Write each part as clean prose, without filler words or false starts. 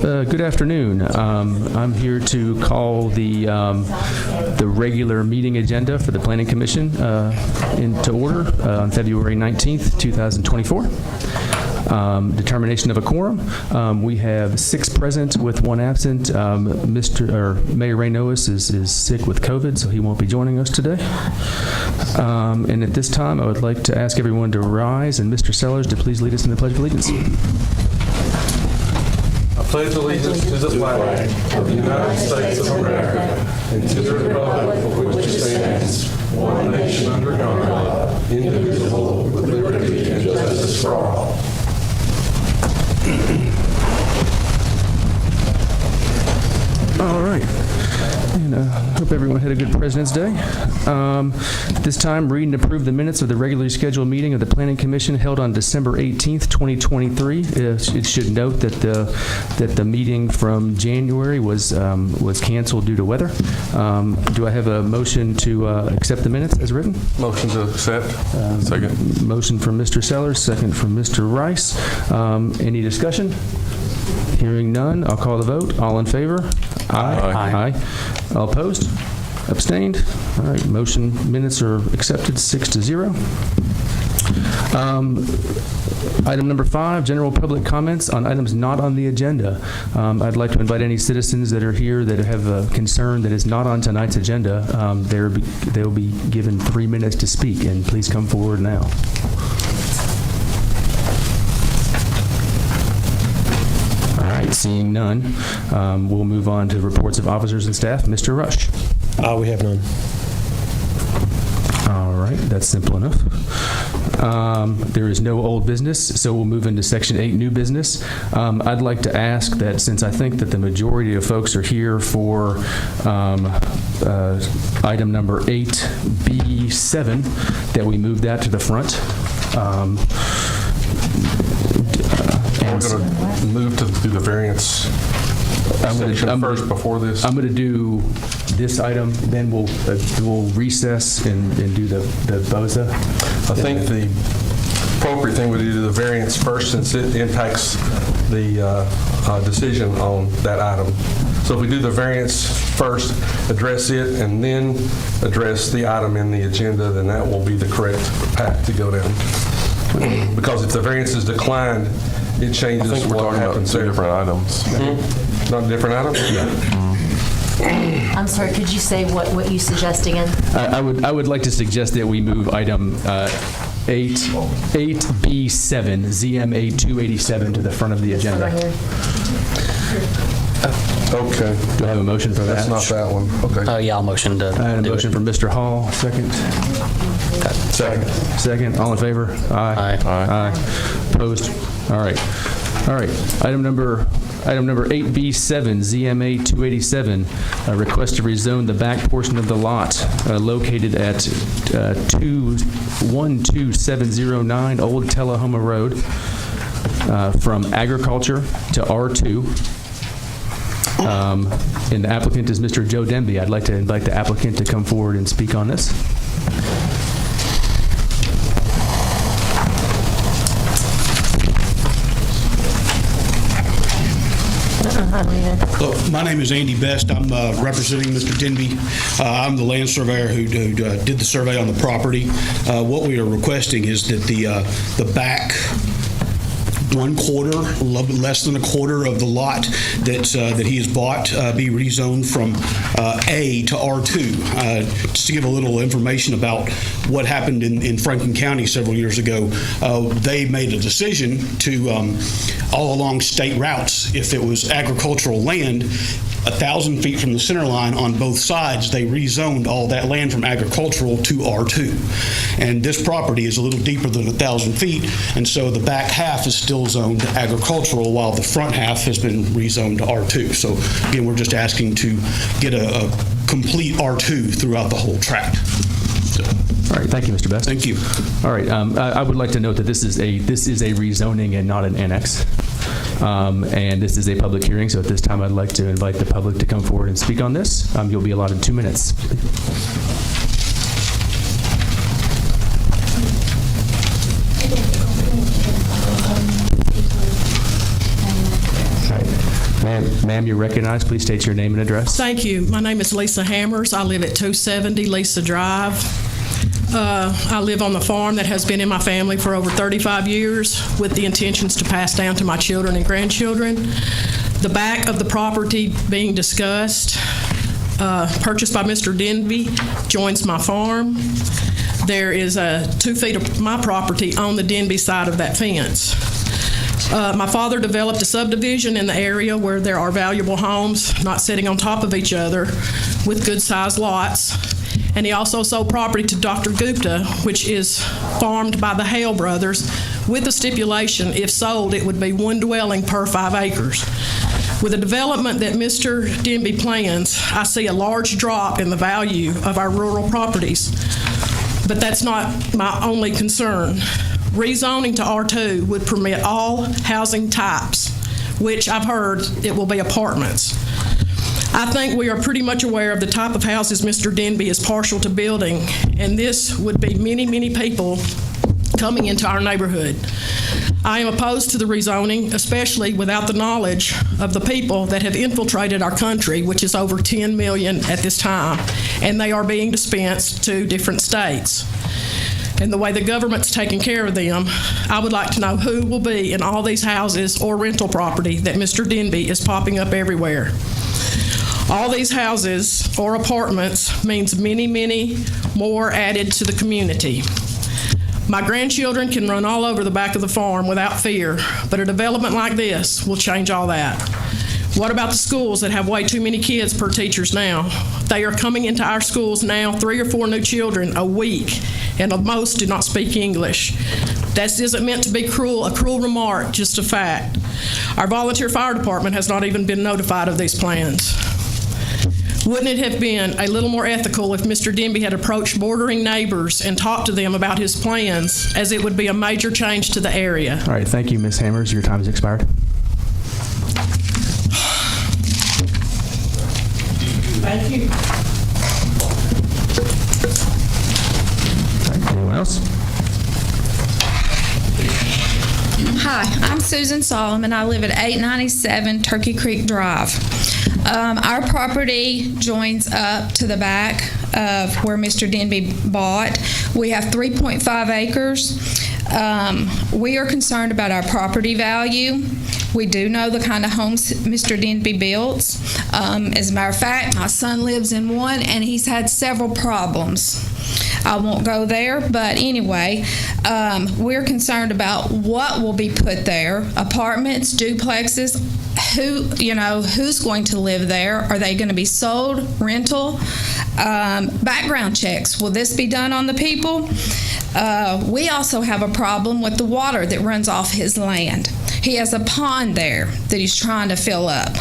Good afternoon. I'm here to call the regular meeting agenda for the Planning Commission into order on February 19th, 2024. Determination of a quorum. We have 6 present with 1 absent. Mayor Ray Noes is sick with COVID, so he won't be joining us today. And at this time, I would like to ask everyone to rise and Mr. Sellers to please lead us in the Pledge of Allegiance. I pledge allegiance to the flag of the United States of America and to the republic for which it stands, one nation under God, indivisible, with liberty and justice for all. All right. And hope everyone had a good President's Day. This time, read and approve the minutes of the regularly scheduled meeting of the Planning Commission held on December 18th, 2023. It should note that the meeting from January was canceled due to weather. Do I have a motion to accept the minutes as written? Motion to accept. Second. Motion from Mr. Sellers, second from Mr. Rice. Any discussion? Hearing none, I'll call the vote. All in favor? Aye. Aye. All opposed? Abstained? All right, minutes are accepted 6-0. Item number 5, general public comments on items not on the agenda. I'd like to invite any citizens that are here that have a concern that is not on tonight's agenda. They'll be given 3 minutes to speak, and please come forward now. Seeing none, we'll move on to reports of officers and staff. Mr. Rush. We have none. All right, that's simple enough. There is no old business, so we'll move into Section 8, new business. I'd like to ask that since I think that the majority of folks are here for item number 8B7, that we move that to the front. We're going to move to do the variance section first before this. I'm going to do this item, then we'll recess and do the BOZA. I think the appropriate thing would be to do the variance first since it impacts the decision on that item. So if we do the variance first, address it, and then address the item in the agenda, then that will be the correct path to go down. Because if the variance is declined, it changes what happens there. Different items. Not different items? Yeah. I'm sorry, could you say what you suggest again? I would like to suggest that we move item 8B7, ZMA 287 to the front of the agenda. Okay. Do I have a motion for that? That's not that one. Okay. Yeah, I'll motion to. I had a motion from Mr. Hall. Second. Second. All in favor? Aye. Aye. Opposed? All right. Item number 8B7, ZMA 287, request to rezone the back portion of the lot located at 12709 Old Tullahoma Road from agriculture to R2. And the applicant is Mr. Joe Denby. I'd like to invite the applicant to come forward and speak on this. Hello, my name is Andy Best. I'm representing Mr. Denby. I'm the land surveyor who did the survey on the property. What we are requesting is that the back 1/4, less than a quarter of the lot that he has bought be rezoned from A to R2. Just to give a little information about what happened in Franklin County several years ago, they made a decision to, all along state routes, if it was agricultural land, 1,000 feet from the center line on both sides, they rezoned all that land from agricultural to R2. And this property is a little deeper than 1,000 feet, and so the back half is still zoned agricultural while the front half has been rezoned to R2. So again, we're just asking to get a complete R2 throughout the whole tract. So. All right, thank you, Mr. Best. Thank you. All right, I would like to note that this is a rezoning and not an annex. And this is a public hearing, so at this time I'd like to invite the public to come forward and speak on this. You'll be allotted 2 minutes. Ma'am, you're recognized. Please state your name and address. Thank you. My name is Lisa Hammers. I live at 270 Lisa Drive. I live on the farm that has been in my family for over 35 years with the intentions to pass down to my children and grandchildren. The back of the property being discussed, purchased by Mr. Denby, joins my farm. There is 2 feet of my property on the Denby side of that fence. My father developed a subdivision in the area where there are valuable homes not sitting on top of each other with good-sized lots. And he also sold property to Dr. Gupta, which is farmed by the Hale brothers, with the stipulation, if sold, it would be 1 dwelling per 5 acres. With the development that Mr. Denby plans, I see a large drop in the value of our rural properties. But that's not my only concern. Rezoning to R2 would permit all housing types, which I've heard it will be apartments. I think we are pretty much aware of the type of houses Mr. Denby is partial to building, and this would be many, many people coming into our neighborhood. I am opposed to the rezoning, especially without the knowledge of the people that have infiltrated our country, which is over 10 million at this time, and they are being dispensed to different states. And the way the government's taking care of them, I would like to know who will be in all these houses or rental property that Mr. Denby is popping up everywhere. All these houses or apartments means many, many more added to the community. My grandchildren can run all over the back of the farm without fear, but a development like this will change all that. What about the schools that have way too many kids per teachers now? They are coming into our schools now, 3 or 4 new children a week, and most do not speak English. This isn't meant to be cruel, a cruel remark, just a fact. Our volunteer fire department has not even been notified of these plans. Wouldn't it have been a little more ethical if Mr. Denby had approached bordering neighbors and talked to them about his plans, as it would be a major change to the area? All right, thank you, Ms. Hammers. Your time has expired. Thank you. All right, anyone else? Hi, I'm Susan Solomon. I live at 897 Turkey Creek Drive. Our property joins up to the back of where Mr. Denby bought. We have 3.5 acres. We are concerned about our property value. We do know the kind of homes Mr. Denby builds. As a matter of fact, my son lives in one, and he's had several problems. I won't go there, but anyway, we're concerned about what will be put there. Apartments, duplexes, who's going to live there? Are they going to be sold, rental? Background checks, will this be done on the people? We also have a problem with the water that runs off his land. He has a pond there that he's trying to fill up.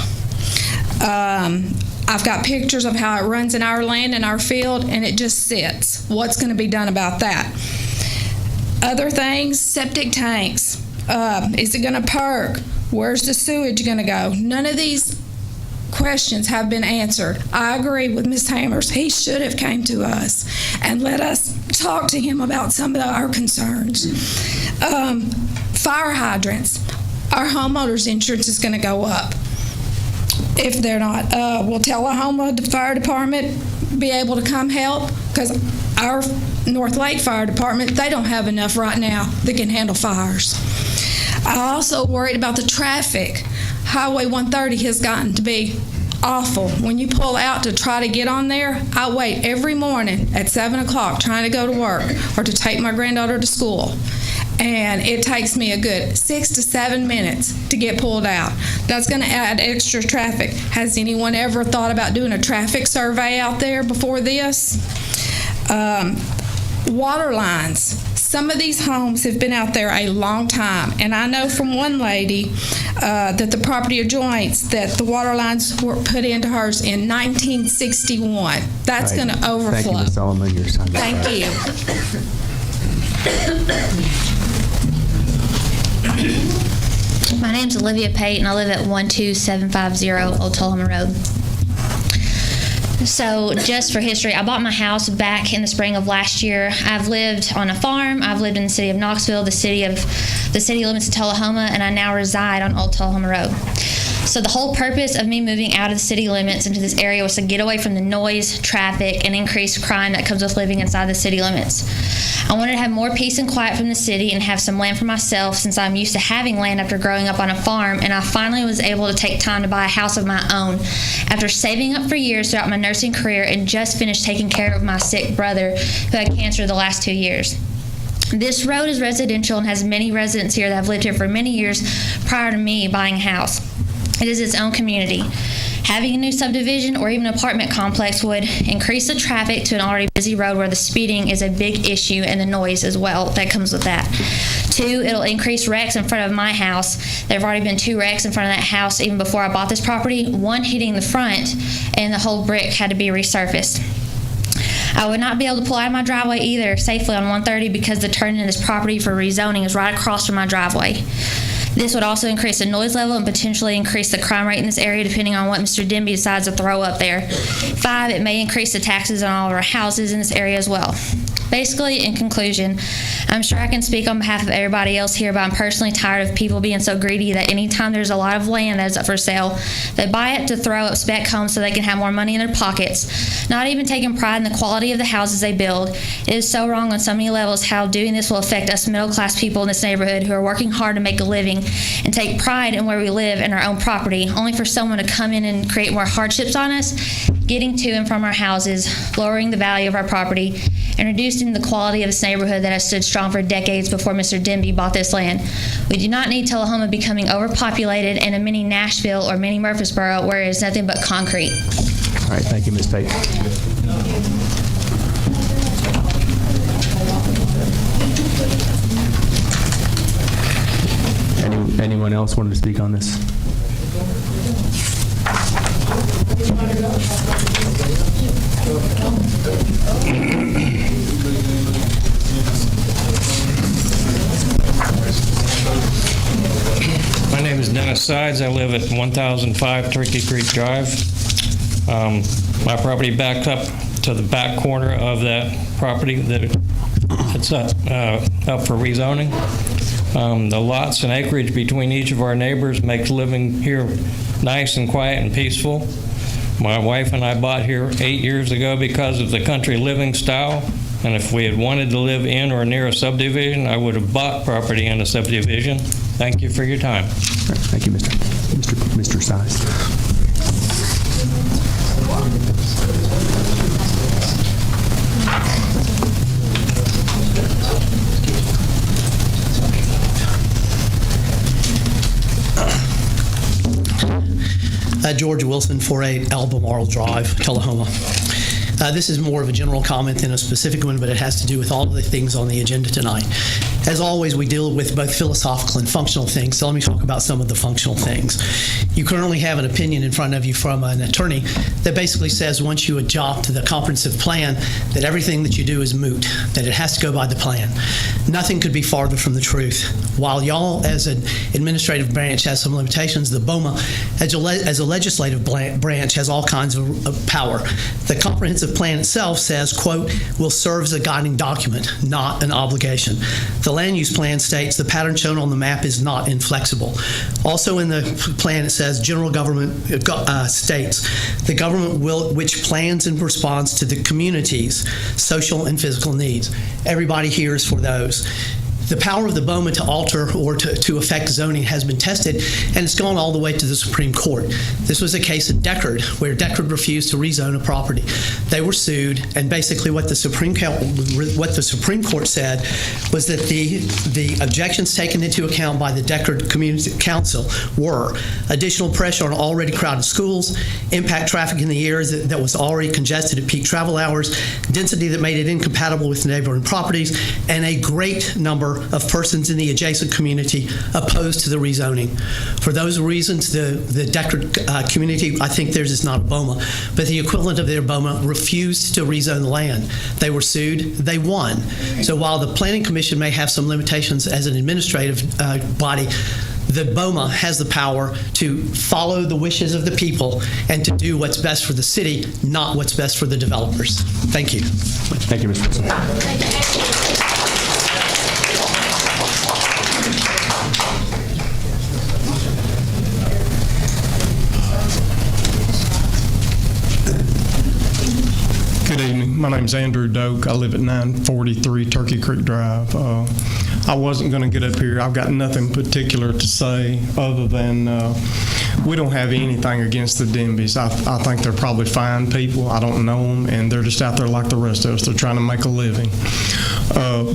I've got pictures of how it runs in our land and our field, and it just sits. What's going to be done about that? Other things, septic tanks. Is it going to perk? Where's the sewage going to go? None of these questions have been answered. I agree with Ms. Hammers. He should have came to us and let us talk to him about some of our concerns. Fire hydrants. Our homeowners insurance is going to go up. If they're not, will Tullahoma Fire Department be able to come help? Because our North Lake Fire Department, they don't have enough right now that can handle fires. I'm also worried about the traffic. Highway 130 has gotten to be awful. When you pull out to try to get on there, I wait every morning at 7 o'clock trying to go to work or to take my granddaughter to school. And it takes me a good 6 to 7 minutes to get pulled out. That's going to add extra traffic. Has anyone ever thought about doing a traffic survey out there before this? Water lines. Some of these homes have been out there a long time, and I know from one lady that the property adjoins that the water lines were put into hers in 1961. That's going to overflow. Thank you, Ms. Solomon. Your time has Thank expired. you. My name's Olivia Pate, and I live at 12750 Old Tullahoma Road. So just for history, I bought my house back in the spring of last year. I've lived on a farm. I've lived in the city of Knoxville, the city limits of Tullahoma, and I now reside on Old Tullahoma Road. So the whole purpose of me moving out of the city limits into this area was to get away from the noise, traffic, and increased crime that comes with living inside the city limits. I wanted to have more peace and quiet from the city and have some land for myself, since I'm used to having land after growing up on a farm, and I finally was able to take time to buy a house of my own after saving up for years throughout my nursing career and just finished taking care of my sick brother who had cancer the last 2 years. This road is residential and has many residents here that have lived here for many years prior to me buying a house. It is its own community. Having a new subdivision or even an apartment complex would increase the traffic to an already busy road where the speeding is a big issue and the noise as well that comes with that. 2, it'll increase wrecks in front of my house. There have already been 2 wrecks in front of that house even before I bought this property, one hitting the front and the whole brick had to be resurfaced. I would not be able to pull out of my driveway either safely on 130 because the turn in this property for rezoning is right across from my driveway. This would also increase the noise level and potentially increase the crime rate in this area depending on what Mr. Denby decides to throw up there. 5, it may increase the taxes on all of our houses in this area as well. Basically, in conclusion, I'm sure I can speak on behalf of everybody else here, but I'm personally tired of people being so greedy that anytime there's a lot of land that is up for sale, they buy it to throw up spec homes so they can have more money in their pockets, not even taking pride in the quality of the houses they build. It is so wrong on so many levels how doing this will affect us middle-class people in this neighborhood who are working hard to make a living and take pride in where we live and our own property, only for someone to come in and create more hardships on us, getting to and from our houses, lowering the value of our property, and reducing the quality of this neighborhood that has stood strong for decades before Mr. Denby bought this land. We do not need Tullahoma becoming overpopulated and a mini Nashville or mini Murfreesboro where it is nothing but concrete. All right, thank you, Ms. Pate. Anyone else wanted to speak on this? My name is Dennis Sides. I live at 1005 Turkey Creek Drive. My property backs up to the back corner of that property that it's up for rezoning. The lots and acreage between each of our neighbors makes living here nice and quiet and peaceful. My wife and I bought here 8 years ago because of the country living style, and if we had wanted to live in or near a subdivision, I would have bought property in a subdivision. Thank you for your time. Thank you, Mr. Size. George Wilson, 48 Albemarle Drive, Tullahoma. This is more of a general comment than a specific one, but it has to do with all of the things on the agenda tonight. As always, we deal with both philosophical and functional things, so let me talk about some of the functional things. You currently have an opinion in front of you from an attorney that basically says once you adopt the comprehensive plan, that everything that you do is moot, that it has to go by the plan. Nothing could be farther from the truth. While y'all, as an administrative branch, has some limitations, the BOMA, as a legislative branch, has all kinds of power. The comprehensive plan itself says, quote, will serve as a guiding document, not an obligation. The land use plan states the pattern shown on the map is not inflexible. Also in the plan it says general government states the government which plans in response to the community's social and physical needs. Everybody here is for those. The power of the BOMA to alter or to affect zoning has been tested, and it's gone all the way to the Supreme Court. This was a case of Deckard, where Deckard refused to rezone a property. They were sued, and basically what the Supreme Court said was that the objections taken into account by the Deckard Community Council were additional pressure on already crowded schools, impact traffic in the areas that was already congested at peak travel hours, density that made it incompatible with neighboring properties, and a great number of persons in the adjacent community opposed to the rezoning. For those reasons, the Deckard community, I think theirs is not a BOMA, but the equivalent of their BOMA refused to rezone the land. They were sued, they won. So while the Planning Commission may have some limitations as an administrative body, the BOMA has the power to follow the wishes of the people and to do what's best for the city, not what's best for the developers. Thank you. Thank you, Mr. Wilson. My name's Andrew Doak. I live at 943 Turkey Creek Drive. I wasn't going to get up here. I've got nothing particular to say other than we don't have anything against the Denbys. I think they're probably fine people. I don't know them, and they're just out there like the rest of us. They're trying to make a living.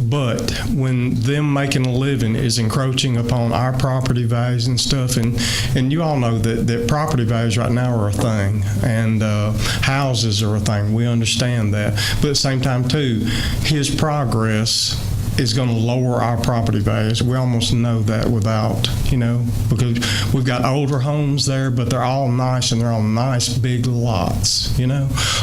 But when them making a living is encroaching upon our property values and stuff, and you all know that property values right now are a thing, and houses are a thing. We understand that. But at the same time, too, his progress is going to lower our property values. We almost know that without, because we've got older homes there, but they're all nice, and they're all nice big lots,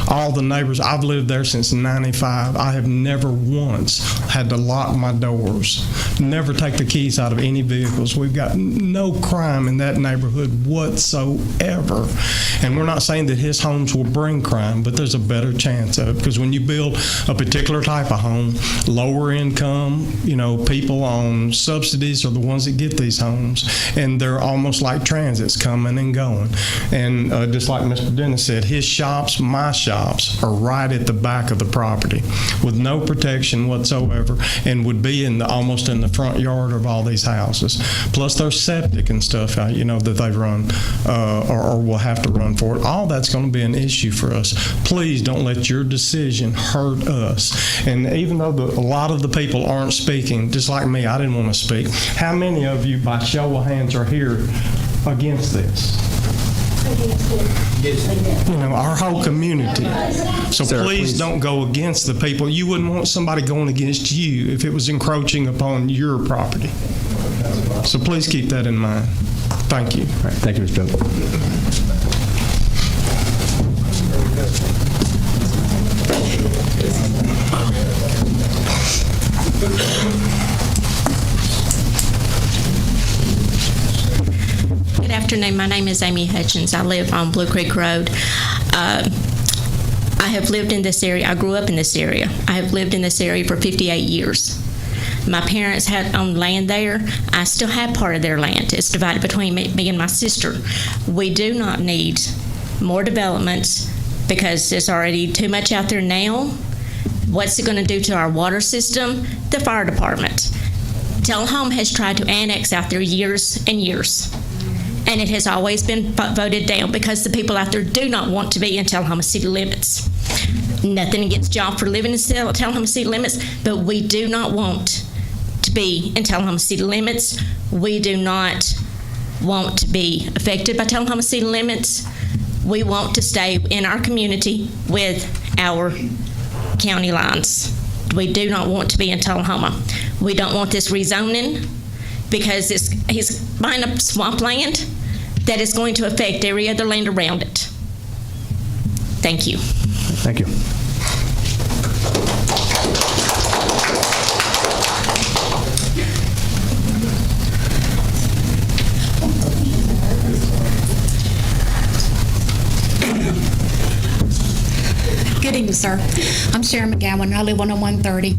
All the neighbors, I've lived there since '95. I have never once had to lock my doors, never take the keys out of any vehicles. We've got no crime in that neighborhood whatsoever. And we're not saying that his homes will bring crime, but there's a better chance of it, because when you build a particular type of home, lower income, people on subsidies are the ones that get these homes, and they're almost like transits coming and going. And just like Mr. Dennis said, his shops, my shops, are right at the back of the property with no protection whatsoever, and would be almost in the front yard of all these houses. Plus there's septic and stuff, that they run or will have to run for it. All that's going to be an issue for us. Please don't let your decision hurt us. And even though a lot of the people aren't speaking, just like me, I didn't want to speak. How many of you, by show of hands, are here against this? Our whole community. So Sir, please don't go against the people. You wouldn't want somebody going against you if it was encroaching upon your property. So please keep that in mind. Thank you. All right, thank you, Mr. Doak. Good afternoon. My name is Amy Hutchins. I live on Blue Creek Road. I have lived in this area. I grew up in this area. I have lived in this area for 58 years. My parents had owned land there. I still have part of their land. It's divided between me and my sister. We do not need more developments because there's already too much out there now. What's it going to do to our water system? The fire department. Tullahoma has tried to annex out there years and years, and it has always been voted down because the people out there do not want to be in Tullahoma city limits. Nothing against y'all for living in Tullahoma city limits, but we do not want to be in Tullahoma city limits. We do not want to be affected by Tullahoma city limits. We want to stay in our community with our county lines. We do not want to be in Tullahoma. We don't want this rezoning because he's buying up swampland that is going to affect every other land around it. Thank you. Thank you. Good evening, sir. I'm Sharon McGowan. I live on 130,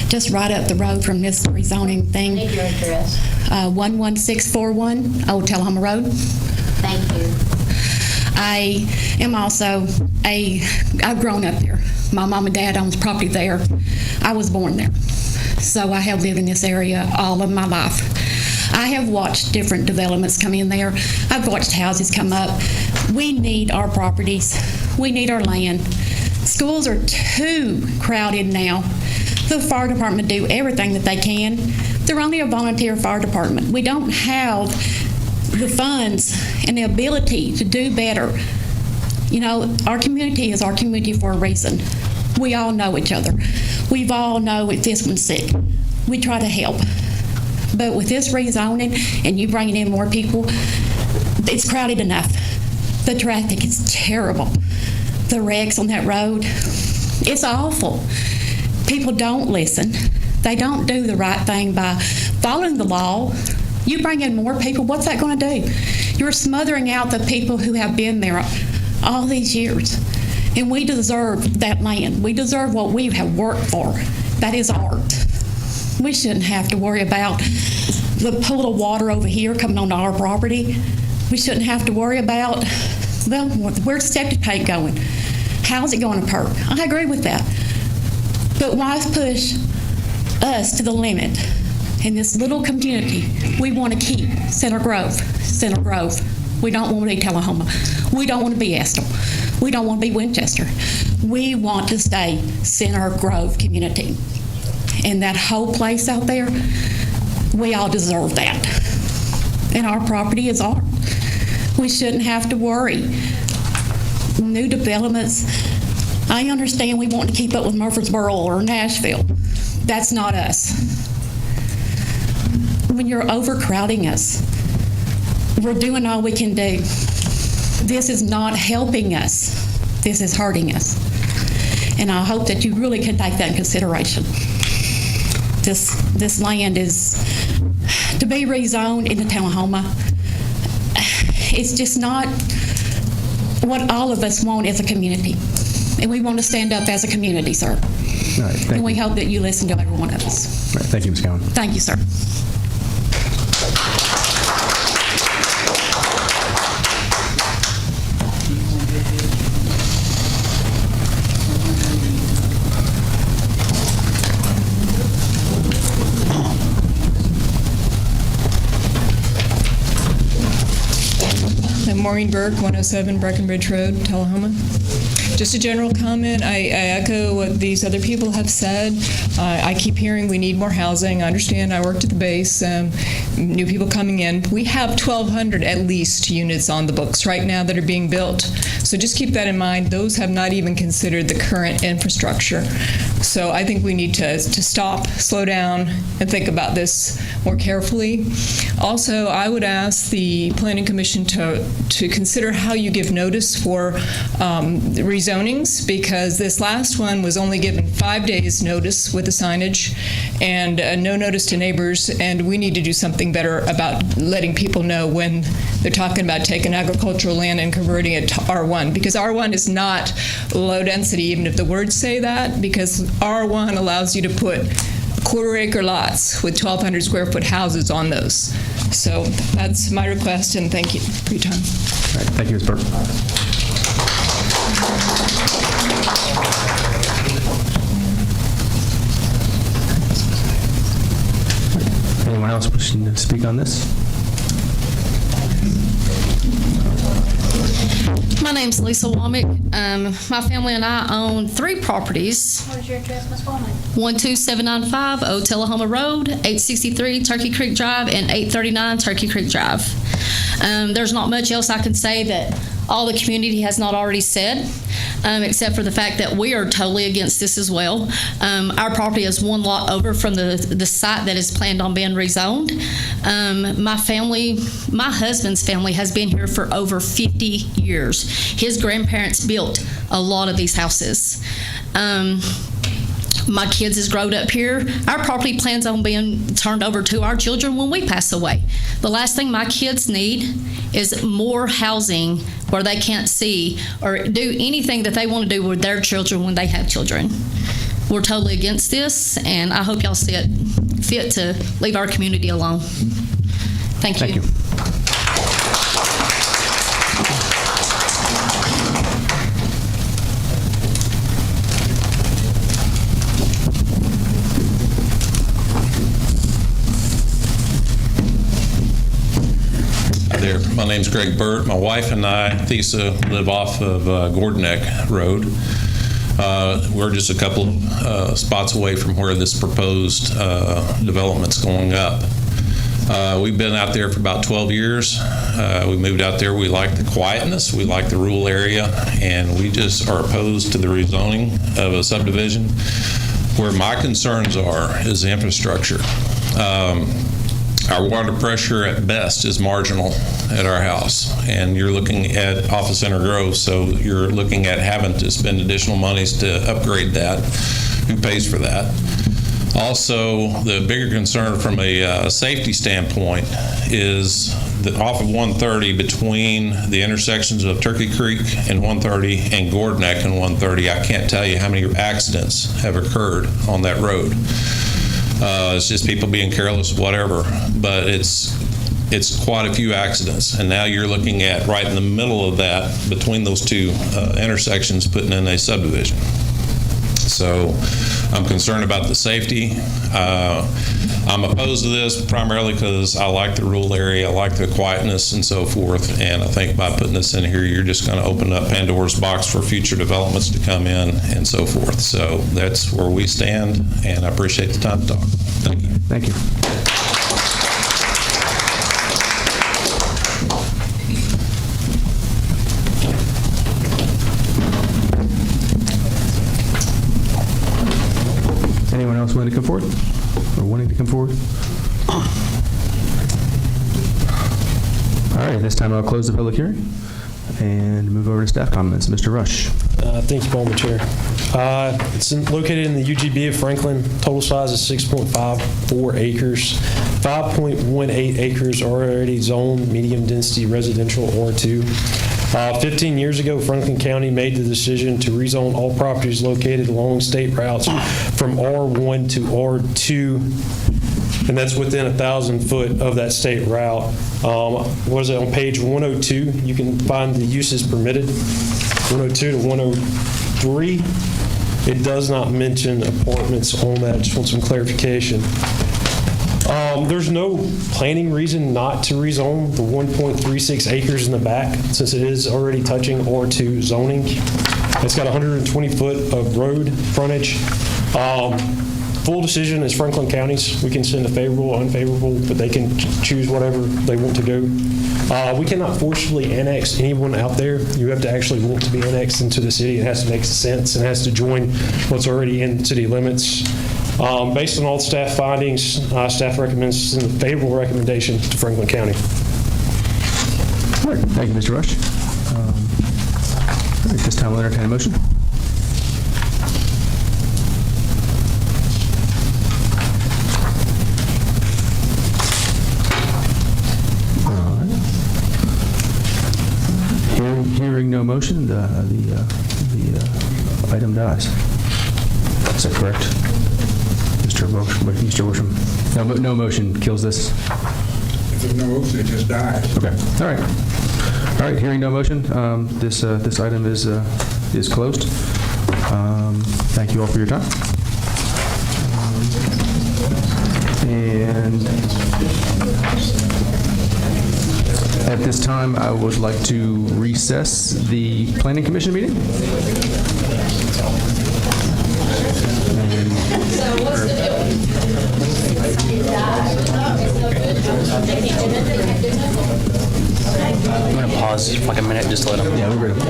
just right up the road from this rezoning thing. Need your address. 11641 Old Tullahoma Road. Thank you. I am also I've grown up there. My mom and dad owns property there. I was born there. So I have lived in this area all of my life. I have watched different developments come in there. I've watched houses come up. We need our properties. We need our land. Schools are too crowded now. The fire department do everything that they can. They're only a volunteer fire department. We don't have the funds and the ability to do better. Our community is our community for a reason. We all know each other. We all know if this one's sick. We try to help. But with this rezoning and you bringing in more people, it's crowded enough. The traffic is terrible. The wrecks on that road, it's awful. People don't listen. They don't do the right thing by following the law. You bring in more people, what's that going to do? You're smothering out the people who have been there all these years. And we deserve that land. We deserve what we have worked for. That is art. We shouldn't have to worry about the pool of water over here coming onto our property. We shouldn't have to worry about, where's the septic tank going? How's it going to perk? I agree with that. But why push us to the limit in this little community? We want to keep Center Grove. Center Grove. We don't want to be Tullahoma. We don't want to be Estill. We don't want to be Winchester. We want to stay Center Grove community. And that whole place out there, we all deserve that. And our property is ours. We shouldn't have to worry. New developments, I understand we want to keep up with Murfreesboro or Nashville. That's not us. When you're overcrowding us, we're doing all we can do. This is not helping us. This is hurting us. And I hope that you really can take that in consideration. This land is to be rezoned into Tullahoma. It's just not what all of us want as a community. And we want to stand up as a community, sir. All right, thank and we you. hope that you listen to every one of us. All right, thank you, Ms. Cowan. Thank you, sir. Maureen Burke, 107 Breckenridge Road, Tullahoma. Just a general comment. I echo what these other people have said. I keep hearing we need more housing. I understand. I worked at the base. New people coming in. We have 1,200 at least units on the books right now that are being built. So just keep that in mind. Those have not even considered the current infrastructure. So I think we need to stop, slow down, and think about this more carefully. Also, I would ask the Planning Commission to consider how you give notice for rezonings, because this last one was only given 5 days notice with the signage and no notice to neighbors, and we need to do something better about letting people know when they're talking about taking agricultural land and converting it to R1, because R1 is not low density, even if the words say that, because R1 allows you to put quarter-acre lots with 1,200 square foot houses on those. So that's my request, and thank you for your time. All right, thank you, Ms. Burke. Anyone else wishing to speak on this? My name's Lisa Womack. My family and I own 3 properties. What is your address, Ms. Womack? 12795 Old Tullahoma Road, 863 Turkey Creek Drive, and 839 Turkey Creek Drive. There's not much else I can say that all the community has not already said, except for the fact that we are totally against this as well. Our property is one lot over from the site that is planned on being rezoned. My husband's family has been here for over 50 years. His grandparents built a lot of these houses. My kids has grown up here. Our property plans on being turned over to our children when we pass away. The last thing my kids need is more housing where they can't see or do anything that they want to do with their children when they have children. We're totally against this, and I hope y'all see it fit to leave our community alone. Thank you. Thank you. There. My name's Greg Burt. My wife and I, Thesa, live off of Gordneck Road. We're just a couple of spots away from where this proposed development's going up. We've been out there for about 12 years. We moved out there. We like the quietness. We like the rural area. And we just are opposed to the rezoning of a subdivision. Where my concerns are is the infrastructure. Our water pressure at best is marginal at our house, and you're looking at off of Center Grove, so you're looking at having to spend additional monies to upgrade that. Who pays for that? Also, the bigger concern from a safety standpoint is that off of 130 between the intersections of Turkey Creek and 130 and Gordneck and 130, I can't tell you how many accidents have occurred on that road. It's just people being careless, whatever. But it's it's quite a few accidents. And now you're looking at right in the middle of that, between those two intersections, putting in a subdivision. So I'm concerned about the safety. I'm opposed to this primarily because I like the rural area, I like the quietness and so forth, and I think by putting this in here, you're just going to open up Pandora's box for future developments to come in and so forth. So that's where we stand, and I appreciate the time to talk. Thank you. Thank you. Anyone else wanting to come forward? Or wanting to come forward? All right, this time I'll close the public hearing and move over to staff comments. Mr. Rush. Thank you, Alderman Chair. It's located in the UGB of Franklin. Total size is 6.54 acres. 5.18 acres are already zoned medium density residential R2. 15 years ago, Franklin County made the decision to rezone all properties located along state routes from R1 to R2, and that's within 1,000 foot of that state route. What is it, on page 102, you can find the uses permitted, 102 to 103. It does not mention apartments on that. Just want some clarification. There's no planning reason not to rezone the 1.36 acres in the back, since it is already touching R2 zoning. It's got 120 foot of road frontage. Full decision is Franklin County's. We can send a favorable or unfavorable, but they can choose whatever they want to do. We cannot forcibly annex anyone out there. You have to actually want to be annexed into the city. It has to make sense and has to join what's already in city limits. Based on all staff findings, staff recommends send a favorable recommendation to Franklin County. All right, thank you, Mr. Rush. At this time, we'll entertain a motion. Hearing no motion, the item dies. Is that correct, Mr. Worsham? No motion kills this. If there's no motion, it just dies. Okay. All right. All right. Hearing no motion, this item is closed. Thank you all for your time. And at this time, I would like to recess the Planning Commission meeting. I'm going to pause for like a minute just to let them. Yeah, we're good.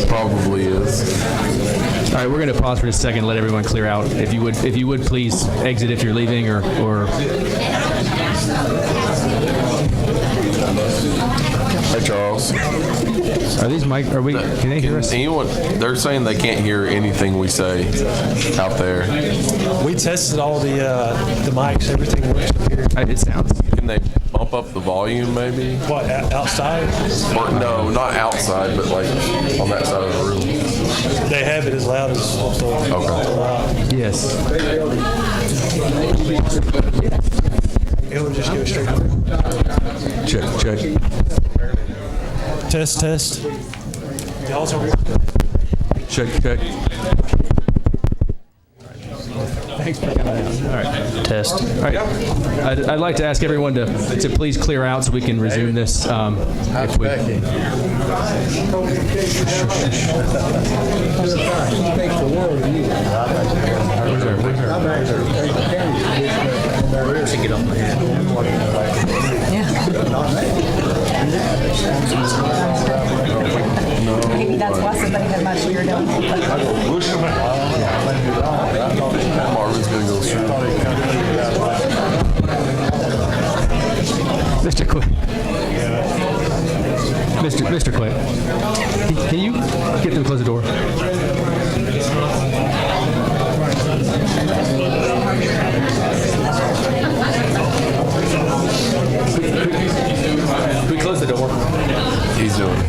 Probably is. All right, we're going to pause for a second to let everyone clear out. If you would please exit if you're leaving or Hey, Charles. Are these mic? Are we? Can they hear us? Anyone? They're saying they can't hear anything we say out there. We tested all the mics. Everything works up here. It sounds. Can they bump up the volume, maybe? What, outside? Or, no, not outside, but like on that side of the room. They have it as loud as so okay. Yes. It will just go straight through. Check. Test. Y'all's over. Check. Thanks for coming out. All right. Test. All right. I'd like to ask everyone to please clear out so we can resume this. If we, Get off my head. Yeah. Maybe that's why somebody had my chair down. Marvin's gonna go through. Mr. Quick. Mr. Quick. Can you get them to close the door? Can we close the door? He's doing it.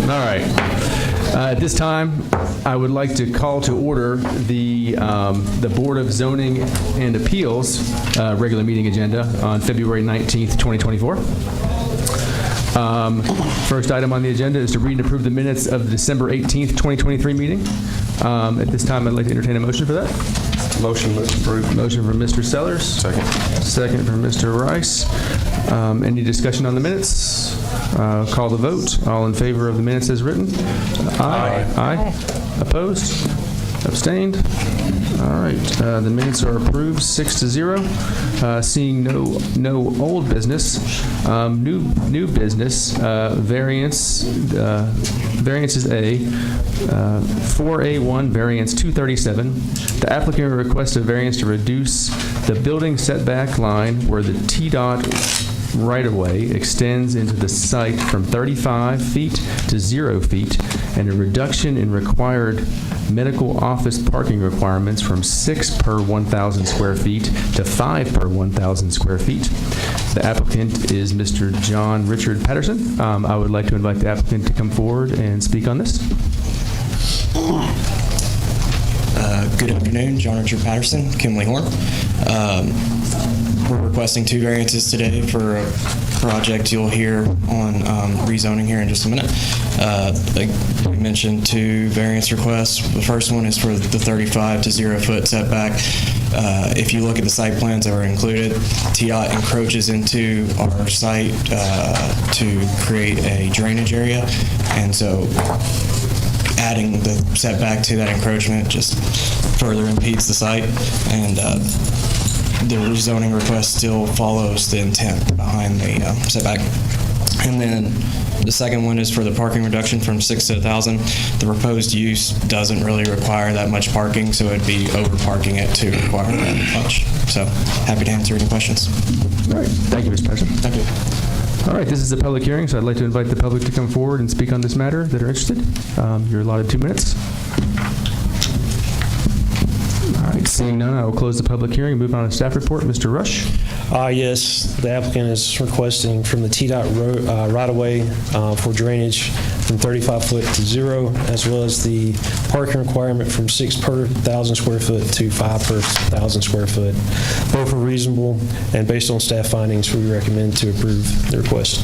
All right. At this time, I would like to call to order the Board of Zoning and Appeals regular meeting agenda on February 19th, 2024. First item on the agenda is to read and approve the minutes of the December 18th, 2023 meeting. At this time, I'd like to entertain a motion for that. Motion to approve. Motion from Mr. Sellers. Second. Second from Mr. Rice. Any discussion on the minutes? Call the vote. All in favor of the minutes as written? Aye. Aye. Opposed? Abstained? All right. The minutes are approved 6-0. Seeing no old business, new business, variance is A, 4A1, variance 237. The applicant requests a variance to reduce the building setback line where the TDOT right-of-way extends into the site from 35 feet to 0 feet, and a reduction in required medical office parking requirements from 6 per 1,000 square feet to 5 per 1,000 square feet. The applicant is Mr. John Richard Patterson. I would like to invite the applicant to come forward and speak on this. Good afternoon, John Richard Patterson, Kimley Horn. We're requesting two variances today for a project you'll hear on rezoning here in just a minute. We mentioned two variance requests. The first one is for the 35 to 0 foot setback. If you look at the site plans that were included, TDOT encroaches into our site to create a drainage area, and so adding the setback to that encroachment just further impedes the site, and the rezoning request still follows the intent behind the setback. And then the second one is for the parking reduction from 6 to 1,000. The proposed use doesn't really require that much parking, so it'd be over parking it to require that much. So happy to answer any questions. All right. Thank you, Mr. Patterson. Thank you. All right, this is a public hearing, so I'd like to invite the public to come forward and speak on this matter that are interested. You're allotted 2 minutes. All right, seeing none, I will close the public hearing and move on to staff report. Mr. Rush? Yes, the applicant is requesting from the TDOT right-of-way for drainage from 35 foot to 0, as well as the parking requirement from 6 per 1,000 square foot to 5 per 1,000 square foot. Both are reasonable, and based on staff findings, we recommend to approve the request.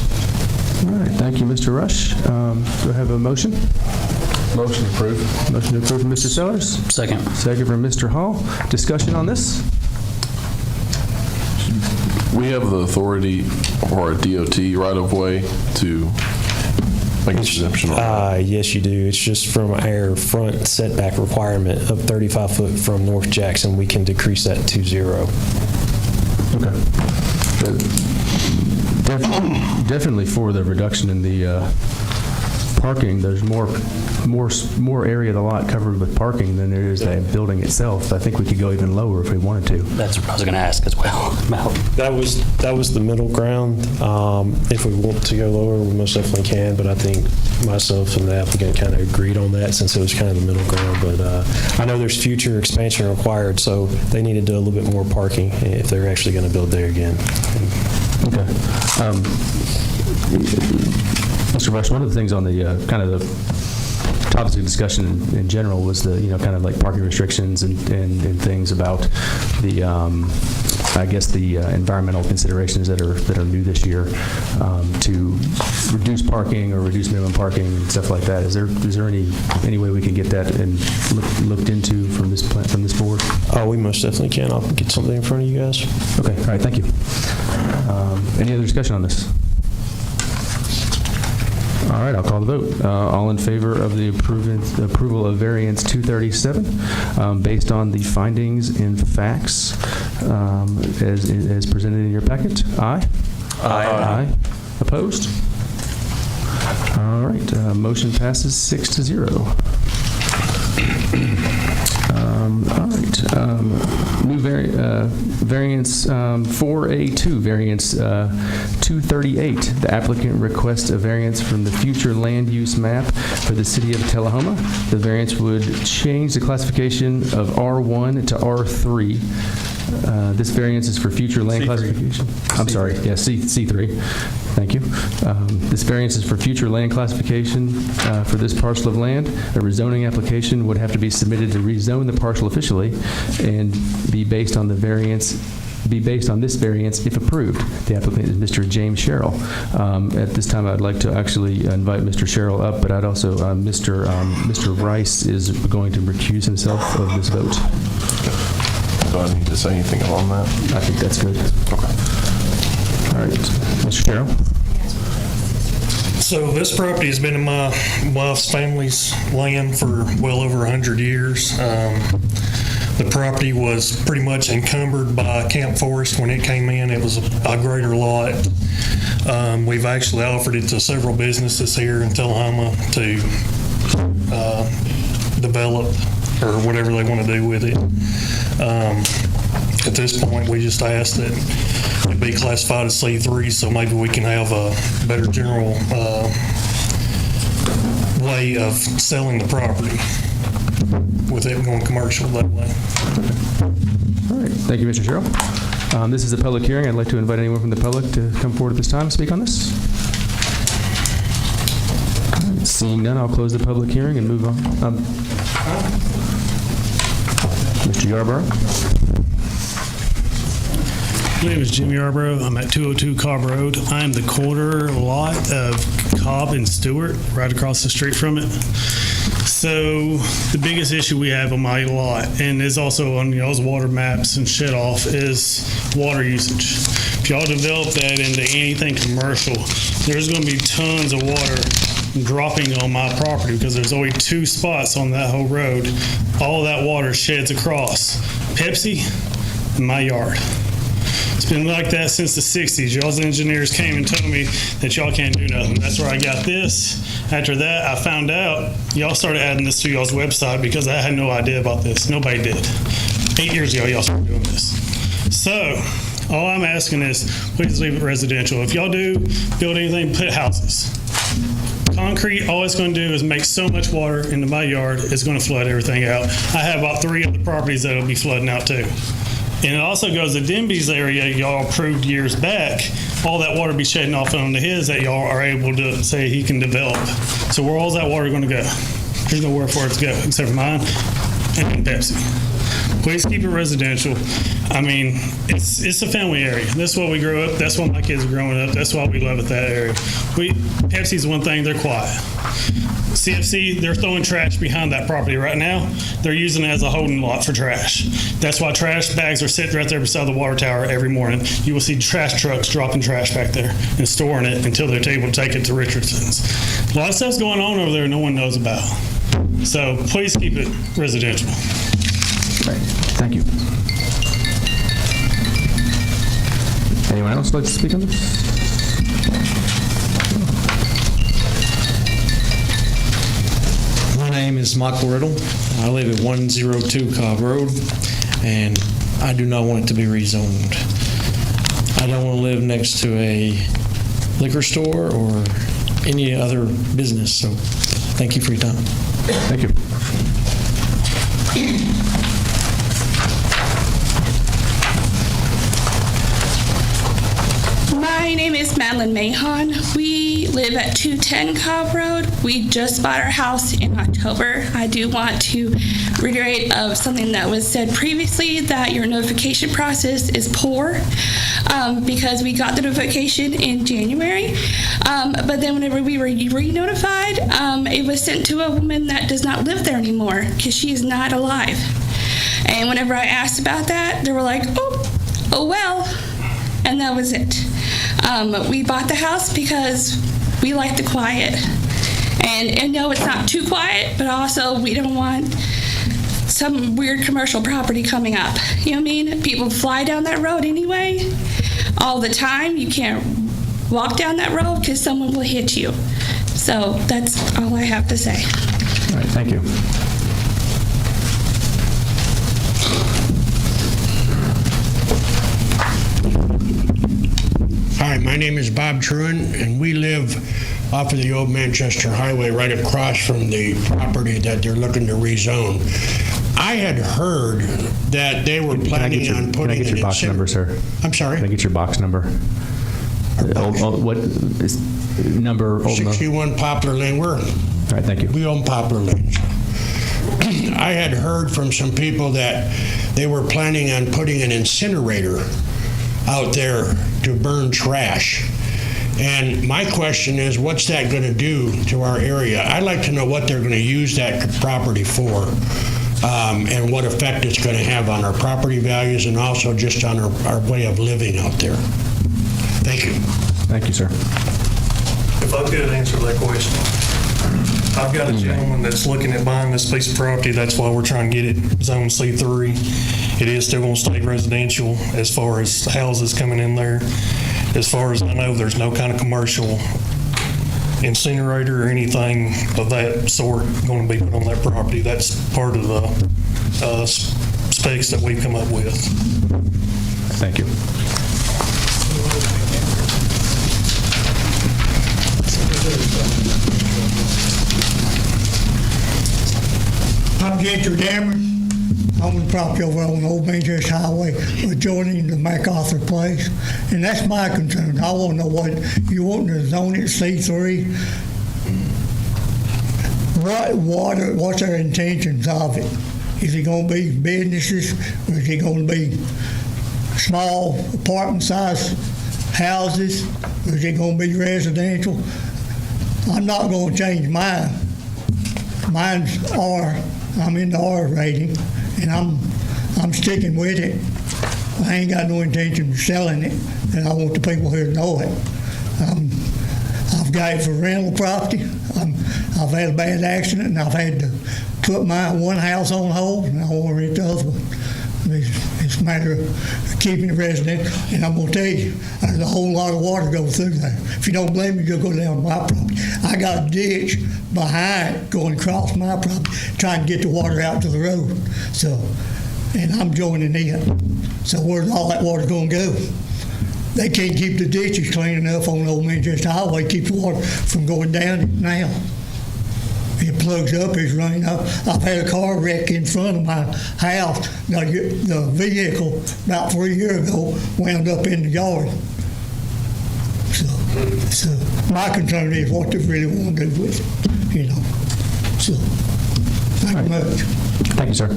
All right, thank you, Mr. Rush. Do I have a motion? Motion approved. Motion approved from Mr. Sellers. Second. Second from Mr. Hall. Discussion on this? We have the authority or a DOT right-of-way to make an exemption on that. Yes, you do. It's just from our front setback requirement of 35 foot from North Jackson, we can decrease that to 0. Okay. Definitely for the reduction in the parking, there's more area of the lot covered with parking than there is the building itself. I think we could go even lower if we wanted to. That's what I was going to ask as well. That was the middle ground. If we want to go lower, we most definitely can, but I think myself and the applicant kind of agreed on that since it was kind of the middle ground. But I know there's future expansion required, so they need to do a little bit more parking if they're actually going to build there again. Okay. Mr. Rush, one of the things on the kind of the topics of discussion in general was the, kind of like parking restrictions and things about the, I guess the environmental considerations that are new this year to reduce parking or reduce minimum parking and stuff like that. Is there any way we can get that and looked into from from this board? Oh, we most definitely can. I'll get something in front of you guys. Okay, all right, thank you. Any other discussion on this? All right, I'll call the vote. All in favor of the approval of variance 237, based on the findings and facts as presented in your packet? Aye? Aye. Opposed? All right, motion passes 6-0. All right, new variance 4A2, variance 238. The applicant requests a variance from the future land use map for the city of Tullahoma. The variance would change the classification of R1 to R3. This variance is for future land classification. I'm sorry, yeah, C3. Thank you. This variance is for future land classification for this parcel of land. A rezoning application would have to be submitted to rezone the parcel officially and be based on this variance if approved. The applicant is Mr. James Sherrill. At this time, I'd like to actually invite Mr. Sherrill up, but I'd also, Mr. Rice is going to recuse himself of this vote. Do I need to say anything on that? I think that's good. Okay. All right, Mr. Sherrill. So this property has been in my wife's family's land for well over 100 years. The property was pretty much encumbered by Camp Forest when it came in. It was a greater lot. We've actually offered it to several businesses here in Tullahoma to develop or whatever they want to do with it. At this point, we just ask that it be classified as C3, so maybe we can have a better general way of selling the property with it going commercial that way. All right, thank you, Mr. Sherrill. This is a public hearing. I'd like to invite anyone from the public to come forward at this time and speak on this. Seeing none, I'll close the public hearing and move on. Mr. Yarborough. My name is Jim Yarborough. I'm at 202 Cobb Road. I'm the corner lot of Cobb and Stewart, right across the street from it. So the biggest issue we have on my lot, and is also on y'all's water maps and shut off, is water usage. If y'all develop that into anything commercial, there's going to be tons of water dropping on my property because there's only 2 spots on that whole road. All of that water sheds across Pepsi and my yard. It's been like that since the 60s. Y'all's engineers came and told me that y'all can't do nothing. That's where I got this. After that, I found out y'all started adding this to y'all's website because I had no idea about this. Nobody did. 8 years ago, y'all started doing this. So all I'm asking is please leave it residential. If y'all do build anything, put houses. Concrete, all it's going to do is make so much water into my yard, it's going to flood everything out. I have about 3 other properties that will be flooding out too. And it also goes to Denby's area, y'all approved years back, all that water be shedding off onto his that y'all are able to say he can develop. So where all's that water going to go? There's nowhere for it to go except for mine and Pepsi. Please keep it residential. I mean, it's a family area. That's what we grew up. That's what my kids are growing up. That's why we love it, that area. Pepsi's one thing, they're quiet. CFC, they're throwing trash behind that property right now. They're using it as a holding lot for trash. That's why trash bags are sitting right there beside the water tower every morning. You will see trash trucks dropping trash back there and storing it until they're able to take it to Richardson's. A lot of stuff's going on over there no one knows about. So please keep it residential. Right. Thank you. Anyone else like to speak on this? My name is Michael Riddle. I live at 102 Cobb Road, and I do not want it to be rezoned. I don't want to live next to a liquor store or any other business, so thank you for your time. Thank you. My name is Madeline Mahon. We live at 210 Cobb Road. We just bought our house in October. I do want to reiterate of something that was said previously, that your notification process is poor, because we got the notification in January, but then whenever we were re-notified, it was sent to a woman that does not live there anymore because she is not alive. And whenever I asked about that, they were like, oh well, and that was it. We bought the house because we like the quiet. And no, it's not too quiet, but also we don't want some weird commercial property coming up. You know what I mean? People fly down that road anyway, all the time. You can't walk down that road because someone will hit you. So that's all I have to say. All right, thank you. Hi, my name is Bob Truan, and we live off of the Old Manchester Highway right across from the property that they're looking to rezone. I had heard that they were planning on putting Can I get your box number, sir? I'm sorry? Can I get your box number? What is number? 61 Poplar Lane. All right, thank you. We own Poplar Lane. I had heard from some people that they were planning on putting an incinerator out there to burn trash. And my question is, what's that going to do to our area? I'd like to know what they're going to use that property for, and what effect it's going to have on our property values and also just on our way of living out there. Thank you. Thank you, sir. If I could answer that question. I've got a gentleman that's looking at buying this piece of property. That's why we're trying to get it zone C3. It is still going to stay residential as far as houses coming in there. As far as I know, there's no kind of commercial incinerator or anything of that sort going to be put on that property. That's part of the specs that we've come up with. Thank you. I'm Gentry Dameron. I own the property over on Old Manchester Highway adjoining the MacArthur place. And that's my concern. I want to know what you want to zone it C3. What's their intentions of it? Is it going to be businesses, or is it going to be small apartment-sized houses, or is it going to be residential? I'm not going to change mine. Mine's R. I'm in the R rating, and I'm sticking with it. I ain't got no intention of selling it, and I want the people here to know it. I've got it for rental property. I've had a bad accident, and I've had to put my one house on hold, and I want to rent the other one. It's a matter of keeping it residential, and I'm going to tell you, there's a whole lot of water goes through there. If you don't believe me, just go down to my property. I got a ditch behind going across my property, trying to get the water out to the road. So, and I'm joining in. So where's all that water going to go? They can't keep the ditches clean enough on Old Manchester Highway, keep the water from going down it now. It plugs up, it's running up. I've had a car wreck in front of my house. The vehicle, about 3 years ago, wound up in the yard. So my concern is what they really want to do with it, you know. So, thank you much. Thank you, sir.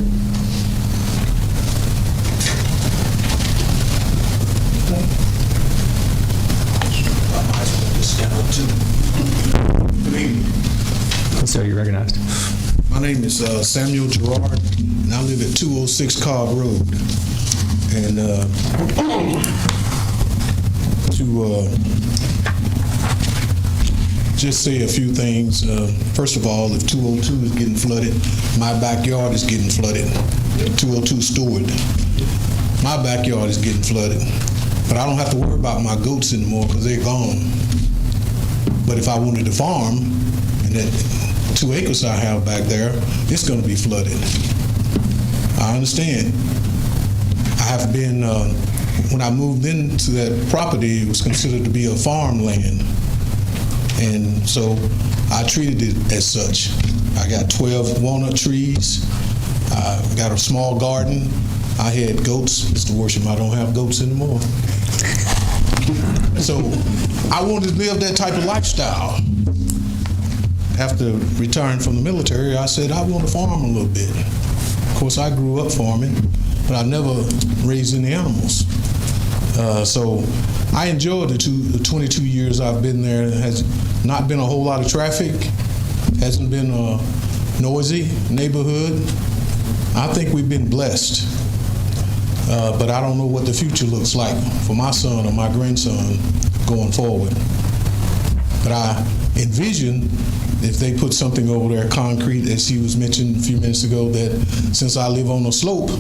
So you're recognized. My name is Samuel Gerard, and I live at 206 Cobb Road. And to just say a few things. First of all, if 202 is getting flooded, my backyard is getting flooded. 202 Stewart. My backyard is getting flooded. But I don't have to worry about my goats anymore because they're gone. But if I wanted to farm, and that 2 acres I have back there, it's going to be flooded. I understand. I have been, when I moved into that property, it was considered to be a farmland. And so I treated it as such. I got 12 walnut trees. I got a small garden. I had goats. Mr. Worship, I don't have goats anymore. So I wanted to live that type of lifestyle. After retiring from the military, I said I want to farm a little bit. Of course, I grew up farming, but I never raised any animals. So I enjoyed the 22 years I've been there. There has not been a whole lot of traffic. Hasn't been a noisy neighborhood. I think we've been blessed, but I don't know what the future looks like for my son or my grandson going forward. But I envision if they put something over there, concrete, as he was mentioned a few minutes ago, that since I live on a slope,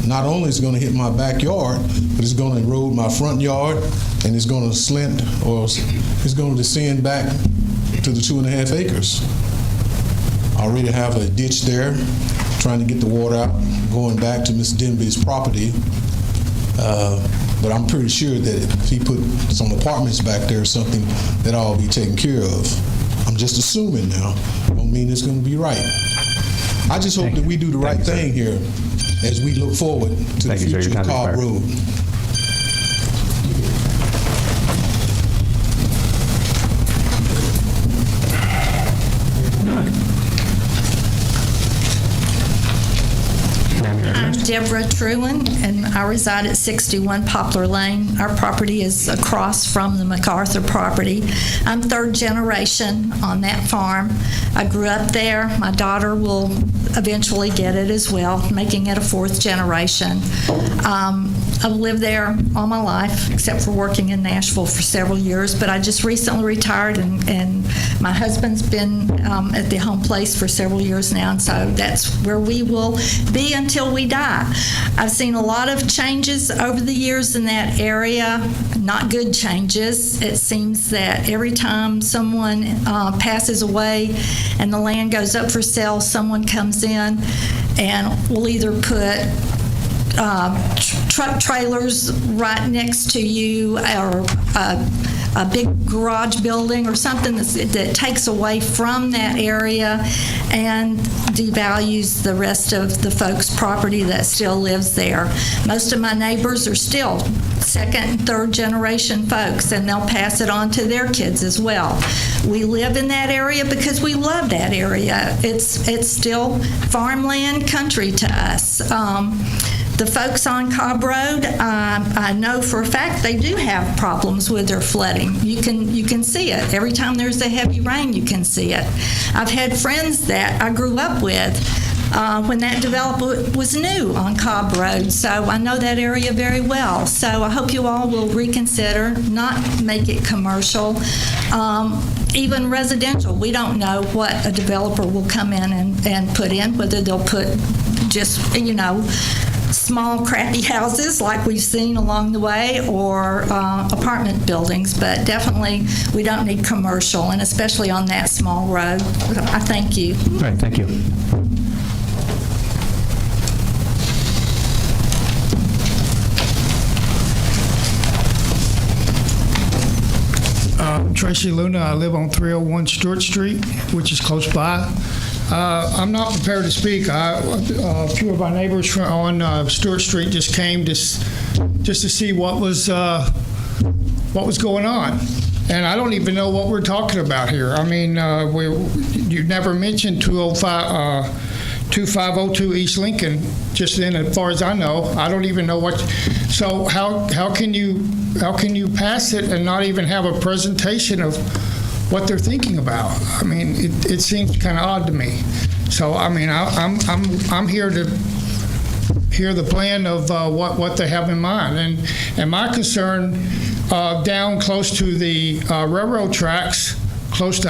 not only is it going to hit my backyard, but it's going to erode my front yard, and it's going to slant, or it's going to descend back to the 2.5 acres. I already have a ditch there, trying to get the water out, going back to Ms. Denby's property. But I'm pretty sure that if he put some apartments back there or something, that'll all be taken care of. I'm just assuming now. Don't mean it's going to be right. I just hope that we do the right thing here as we look forward to the future of Cobb Road. I'm Deborah Trulin, and I reside at 61 Poplar Lane. Our property is across from the MacArthur property. I'm third generation on that farm. I grew up there. My daughter will eventually get it as well, making it a fourth generation. I've lived there all my life, except for working in Nashville for several years, but I just recently retired, and my husband's been at the home place for several years now, and so that's where we will be until we die. I've seen a lot of changes over the years in that area, not good changes. It seems that every time someone passes away and the land goes up for sale, someone comes in and will either put truck trailers right next to you, or a big garage building or something that takes away from that area and devalues the rest of the folks' property that still lives there. Most of my neighbors are still second and third generation folks, and they'll pass it on to their kids as well. We live in that area because we love that area. It's still farmland country to us. The folks on Cobb Road, I know for a fact they do have problems with their flooding. You can see it. Every time there's a heavy rain, you can see it. I've had friends that I grew up with when that development was new on Cobb Road, so I know that area very well. So I hope you all will reconsider, not make it commercial. Even residential, we don't know what a developer will come in and put in, whether they'll put just, small crappy houses like we've seen along the way, or apartment buildings, but definitely we don't need commercial, and especially on that small road. I thank you. All right, thank you. Tracy Luna. I live on 301 Stewart Street, which is close by. I'm not prepared to speak. A few of our neighbors on Stewart Street just came just to see what was going on, and I don't even know what we're talking about here. I mean, you never mentioned 2502 East Lincoln. Just then, as far as I know, I don't even know what. So how can you pass it and not even have a presentation of what they're thinking about? I mean, it seems kind of odd to me. So I mean, I'm here to hear the plan of what they have in mind, and my concern down close to the railroad tracks, close to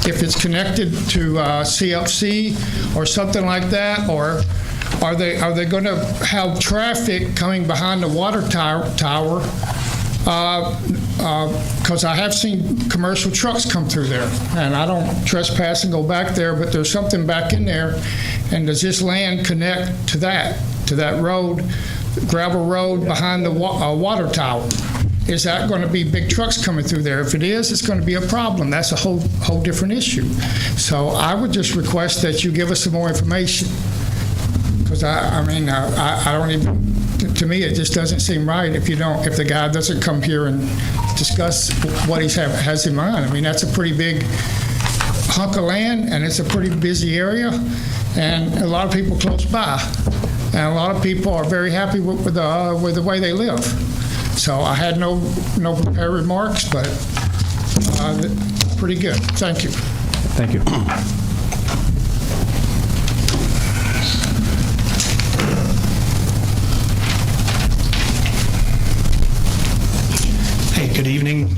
if it's connected to CFC or something like that, or are they going to have traffic coming behind the water tower? Because I have seen commercial trucks come through there, and I don't trespass and go back there, but there's something back in there. And does this land connect to that road, gravel road behind the water tower? Is that going to be big trucks coming through there? If it is, it's going to be a problem. That's a whole different issue. So I would just request that you give us some more information, because I don't even. To me, it just doesn't seem right if the guy doesn't come here and discuss what he has in mind. I mean, that's a pretty big hunk of land, and it's a pretty busy area, and a lot of people close by, and a lot of people are very happy with the way they live. So I had no prepared remarks, but pretty good. Thank you. Thank you.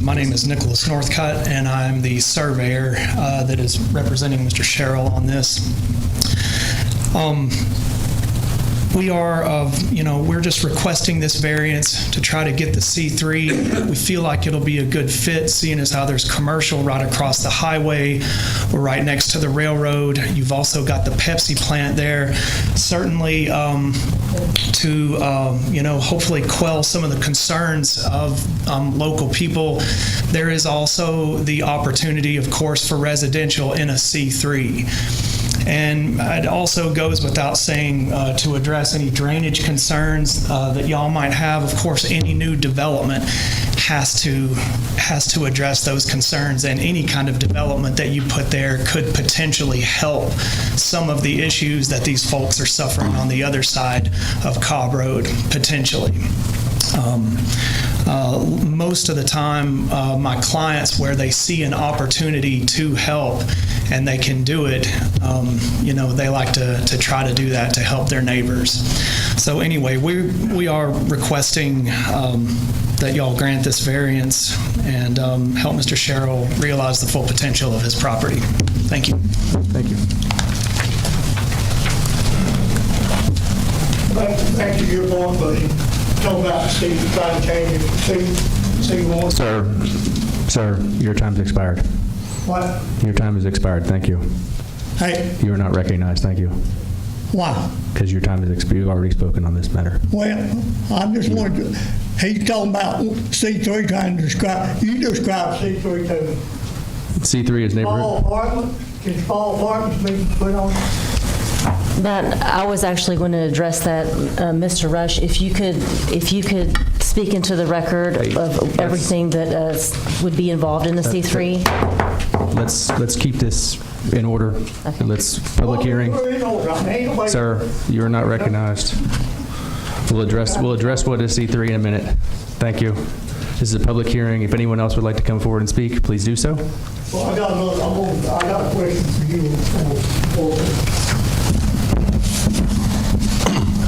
My name is Nicholas Northcutt, and I'm the surveyor that is representing Mr. Sherrill on this. We're just requesting this variance to try to get the C3. We feel like it'll be a good fit, seeing as how there's commercial right across the highway. We're right next to the railroad. You've also got the Pepsi plant there. Certainly to hopefully quell some of the concerns of local people. There is also the opportunity, of course, for residential in a C3. And it also goes without saying to address any drainage concerns that y'all might have. Of course, any new development has to address those concerns, and any kind of development that you put there could potentially help some of the issues that these folks are suffering on the other side of Cobb Road, potentially. Most of the time, my clients, where they see an opportunity to help and they can do it, they like to try to do that to help their neighbors. So anyway, we are requesting that y'all grant this variance and help Mr. Sherrill realize the full potential of his property. Thank you. Thank you. Thank you for your point, buddy. Talk about Steve trying to change it. Sir, your time's expired. What? Your time has expired. Thank you. Hey. You are not recognized. Thank you. Why? Because your time is expired. You've already spoken on this matter. Well, I'm just wondering, he's talking about C3 trying to describe, you describe C3 to C3 is neighborhood. small apartments. Can small apartments be put on? That, I was actually going to address that, Mr. Rush. If you could speak into the record of everything that would be involved in the C3. Let's keep this in order. Okay. Let's public hearing. Sir, you are not recognized. We'll address what is C3 in a minute. Thank you. This is a public hearing. If anyone else would like to come forward and speak, please do so. Well, I got a question for you.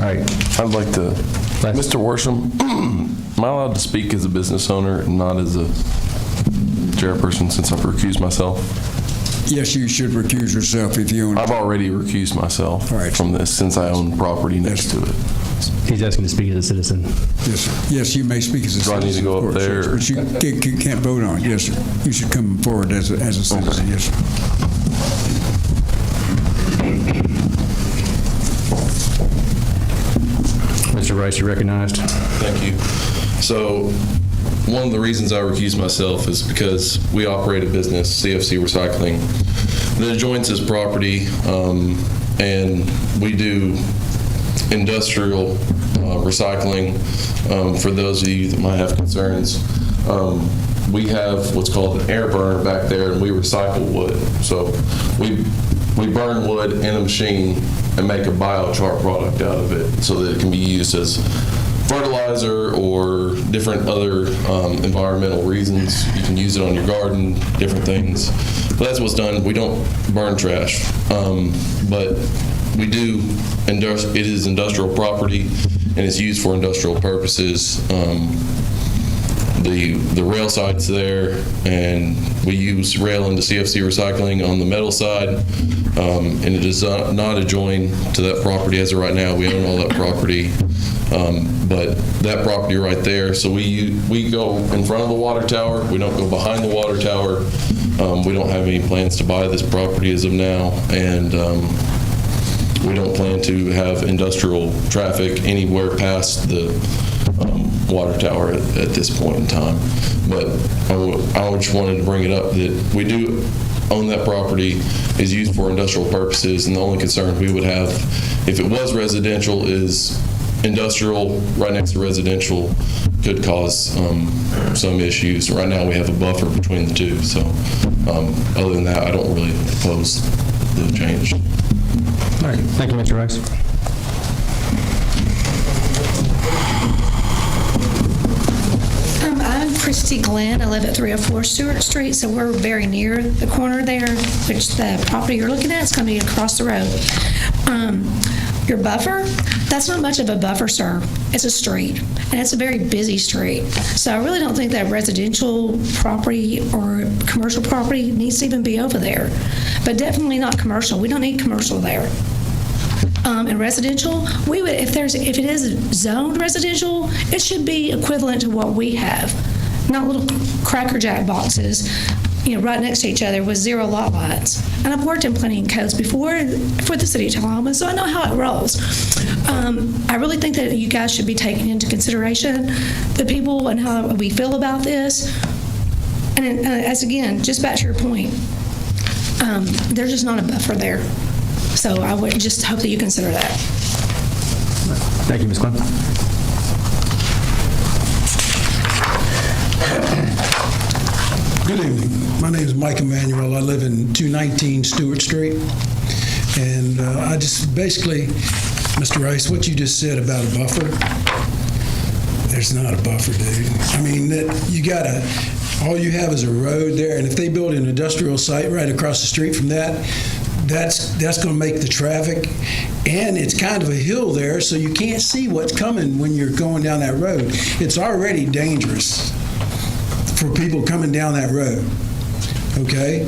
All right, I'd like to, Mr. Worsham, am I allowed to speak as a business owner and not as a chairperson since I've recused myself? Yes, you should recuse yourself if you own it. I've already recused myself from this since I own property next to it. He's asking to speak as a citizen. Yes, sir. Yes, you may speak as a citizen. Do I need to go up there? But you can't vote on it. Yes, sir. You should come forward as a citizen. Okay. Yes, sir. Mr. Rice, you're recognized. Thank you. So one of the reasons I recuse myself is because we operate a business, CFC Recycling, that adjoins this property, and we do industrial recycling. For those of you that might have concerns, we have what's called an air burner back there, and we recycle wood. So we burn wood in a machine and make a biochar product out of it so that it can be used as fertilizer or different other environmental reasons. You can use it on your garden, different things. But that's what's done. We don't burn trash, but we do. It is industrial property, and it's used for industrial purposes. The rail side's there, and we use rail into CFC Recycling on the metal side, and it is not adjoined to that property as of right now. We own all that property, but that property right there, so we go in front of the water tower. We don't go behind the water tower. We don't have any plans to buy this property as of now, and we don't plan to have industrial traffic anywhere past the water tower at this point in time. But I just wanted to bring it up that we do own that property, is used for industrial purposes, and the only concern we would have if it was residential is industrial right next to residential could cause some issues. Right now we have a buffer between the two, so other than that I don't really oppose the change. All right, thank you, Mr. Rice. I'm Christy Glenn. I live at 304 Stewart Street, so we're very near the corner there, which the property you're looking at is going to be across the road. your buffer, that's not much of a buffer, sir. It's a street, and it's a very busy street. So I really don't think that residential property or commercial property needs to even be over there. But definitely not commercial. We don't need commercial there. And residential, we would, if it is zoned residential, it should be equivalent to what we have, not little Cracker Jack boxes, right next to each other with 0 lot lines. And I've worked in planning codes before for the city of Tullahoma, so I know how it rolls. I really think that you guys should be taking into consideration the people and how we feel about this. And as again, just back to your point, there's just not a buffer there. So I would just hope that you consider that. Thank you, Ms. Clem. Good evening. My name is Mike Emanuel. I live in 219 Stewart Street. And I just basically, Mr. Rice, what you just said about a buffer, there's not a buffer, dude. I mean, all you have is a road there. And if they build an industrial site right across the street from that, that's going to make the traffic, and it's kind of a hill there, so you can't see what's coming when you're going down that road. It's already dangerous for people coming down that road, okay?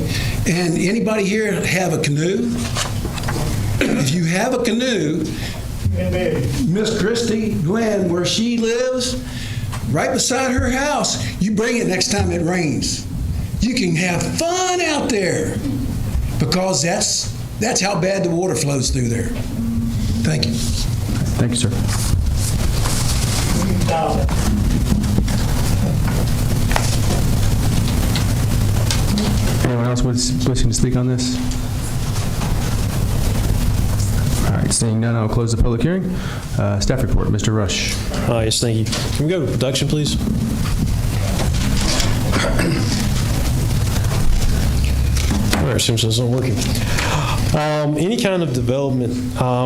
And anybody here have a canoe? If you have a canoe, Miss Christy Glenn, where she lives, right beside her house, you bring it next time it rains. You can have fun out there, because that's how bad the water flows through there. Thank you. Thank you, sir. Anyone else wishing to speak on this? All right, seeing none, I'll close the public hearing. Staff report, Mr. Rush. Yes, thank you. Can we go to production, please? All right, seems it's not working. Any kind of development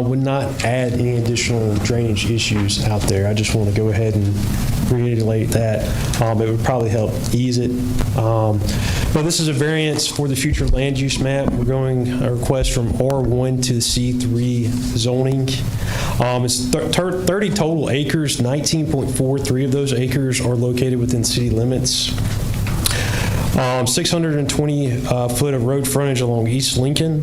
would not add any additional drainage issues out there. I just want to go ahead and reiterate that. It would probably help ease it. But this is a variance for the future land use map. We're going a request from R1 to C3 zoning. It's 30 total acres. 19.43 of those acres are located within city limits. 620 foot of road frontage along East Lincoln,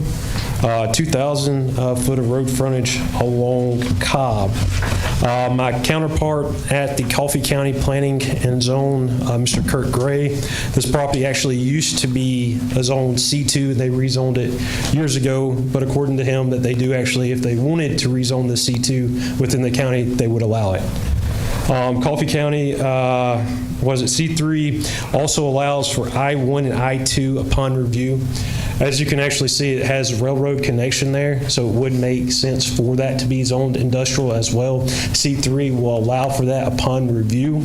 2,000 foot of road frontage along Cobb. My counterpart at the Coffee County Planning and Zone, Mr. Kurt Gray, this property actually used to be a zone C2. They rezoned it years ago, but according to him, that they do actually, if they wanted to rezone the C2 within the county, they would allow it. Coffee County, C3 also allows for I-1 and I-2 upon review. As you can actually see, it has railroad connection there, so it would make sense for that to be zoned industrial as well. C3 will allow for that upon review.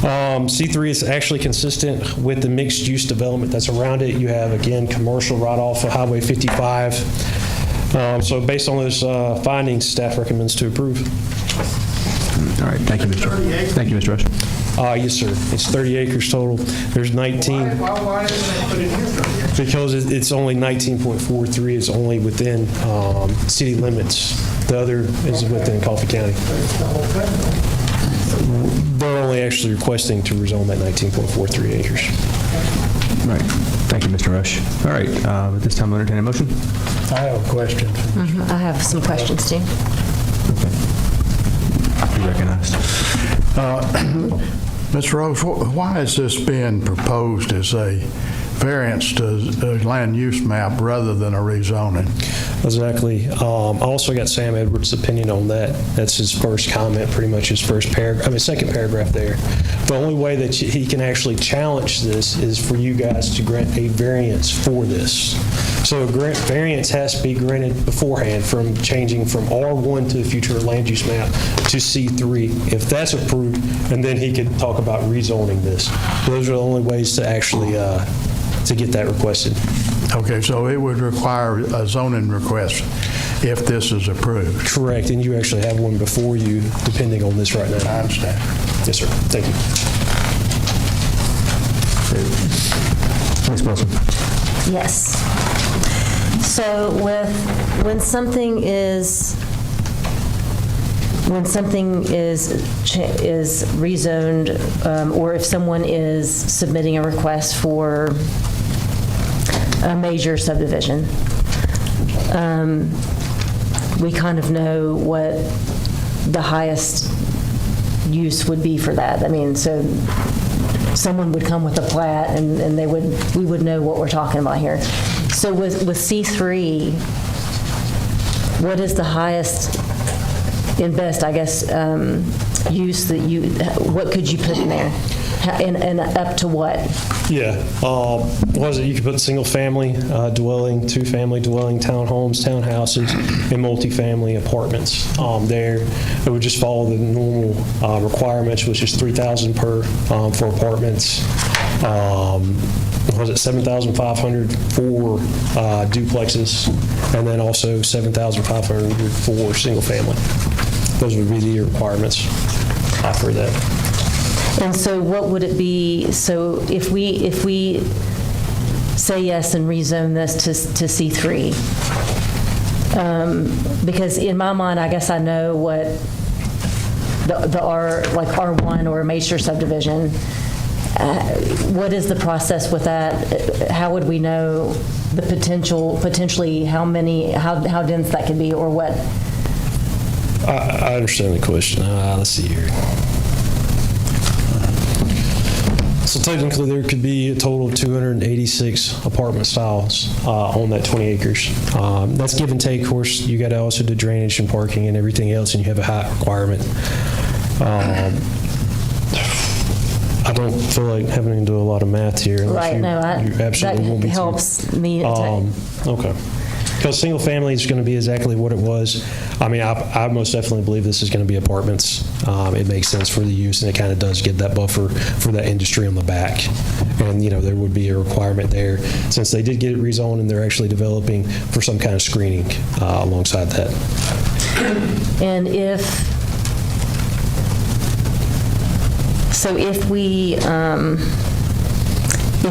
C3 is actually consistent with the mixed-use development that's around it. You have, again, commercial right off of Highway 55. So based on those findings, staff recommends to approve. All right, thank you, Mr. Rush. Yes, sir. It's 30 acres total. There's 19. Because it's only 19.43. It's only within city limits. The other is within Coffee County. They're only actually requesting to rezone that 19.43 acres. Right. Thank you, Mr. Rush. All right. At this time, I'll entertain a motion. I have a question. I have some questions, too. Okay. Be recognized. Mr. Rose, why is this being proposed as a variance to a land use map rather than a rezoning? Exactly. I also got Sam Edwards' opinion on that. That's his first comment, pretty much his first paragraph, second paragraph there. The only way that he can actually challenge this is for you guys to grant a variance for this. So a variance has to be granted beforehand from changing from R1 to the future land use map to C3. If that's approved, and then he could talk about rezoning this. Those are the only ways to actually to get that requested. Okay, so it would require a zoning request if this is approved. Correct, and you actually have one before you, depending on this right now. I understand. Yes, sir. Thank you. Ms. Wilson. Yes. So when something is rezoned, or if someone is submitting a request for a major subdivision, we kind of know what the highest use would be for that. I mean, so someone would come with a plat, and we would know what we're talking about here. So with C3, what is the highest and best, I guess, use that what could you put in there? And up to what? Yeah. What is it? You could put single-family dwelling, two-family dwelling, townhomes, townhouses, and multifamily apartments there. It would just follow the normal requirements, which is $3,000 per for apartments. Was it $7,500 for duplexes, and then also $7,500 for single-family. Those would be the requirements for that. And so what would it be, so if we say yes and rezone this to C3, because in my mind, I guess I know what the R1 or a major subdivision, what is the process with that? How would we know the potentially how dense that could be, or what? I understand the question. Let's see here. So technically, there could be a total of 286 apartment styles on that 20 acres. That's give and take. Of course, you got to also do drainage and parking and everything else, and you have a height requirement. I don't feel like having to do a lot of math here. Right, you absolutely won't be. That helps me. Okay. Because single family is going to be exactly what it was. I mean, I most definitely believe this is going to be apartments. It makes sense for the use, and it kind of does get that buffer for that industry on the back. And, there would be a requirement there, since they did get it rezoned and they're actually developing for some kind of screening alongside that. And if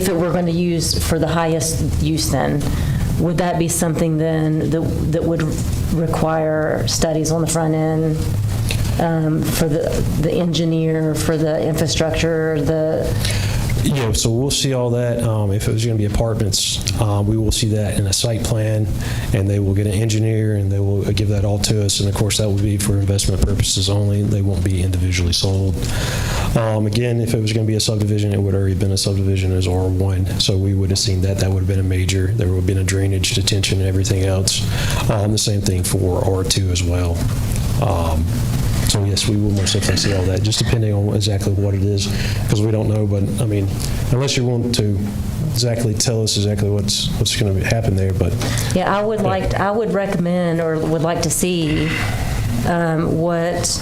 it were going to use for the highest use, then would that be something then that would require studies on the front end for the engineer, for the infrastructure, Yeah, so we'll see all that. If it was going to be apartments, we will see that in a site plan, and they will get an engineer, and they will give that all to us. And of course, that would be for investment purposes only. They won't be individually sold. Again, if it was going to be a subdivision, it would already been a subdivision as R1. So we would have seen that. That would have been a major. There would have been a drainage, detention, and everything else. The same thing for R2 as well. So yes, we will most definitely see all that, just depending on exactly what it is, because we don't know. But I mean, unless you want to exactly tell us exactly what's going to happen there, but yeah, I would recommend or would like to see what.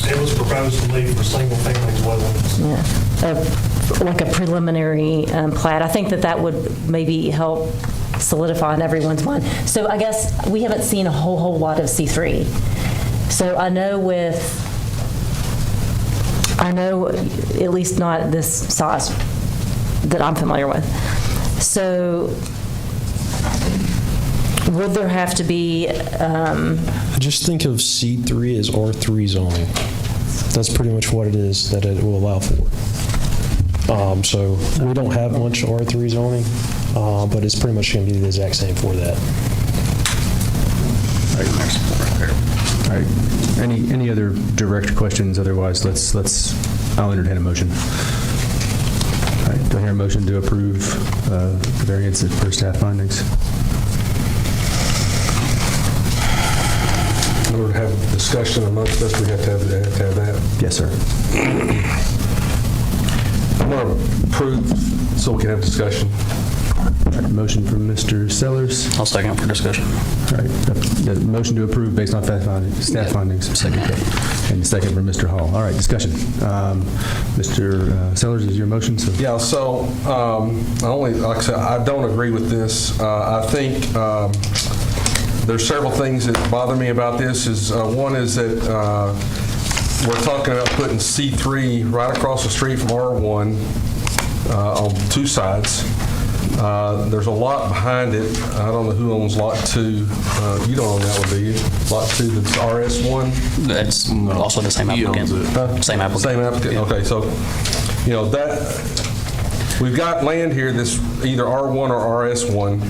It was proposed to leave for single-family dwellings. Yeah, like a preliminary plat. I think that would maybe help solidify in everyone's mind. So I guess we haven't seen a whole lot of C3. So I know at least not this size that I'm familiar with. So would there have to be? Just think of C3 as R3 zoning. That's pretty much what it is that it will allow for. So we don't have much R3 zoning, but it's pretty much going to be the exact same for that. All right. Any other direct questions? Otherwise, I'll entertain a motion. All right. Do I hear a motion to approve the variance per staff findings? In order to have discussion amongst us, we have to have that. Yes, sir. I'm going to approve so we can have discussion. All right, motion from Mr. Sellers. I'll second for discussion. All right. The motion to approve based on staff findings. Second. And second from Mr. Hall. All right, discussion. Mr. Sellers, is your motion? So. Yeah, so like I said, I don't agree with this. I think there's several things that bother me about this. One is that we're talking about putting C3 right across the street from R1 on two sides. There's a lot behind it. I don't know who owns Lot 2. You don't own that one, do you? Lot 2, that's RS1? That's also the same applicant. Same applicant. Same applicant, okay. So, that, we've got land here that's either R1 or RS1,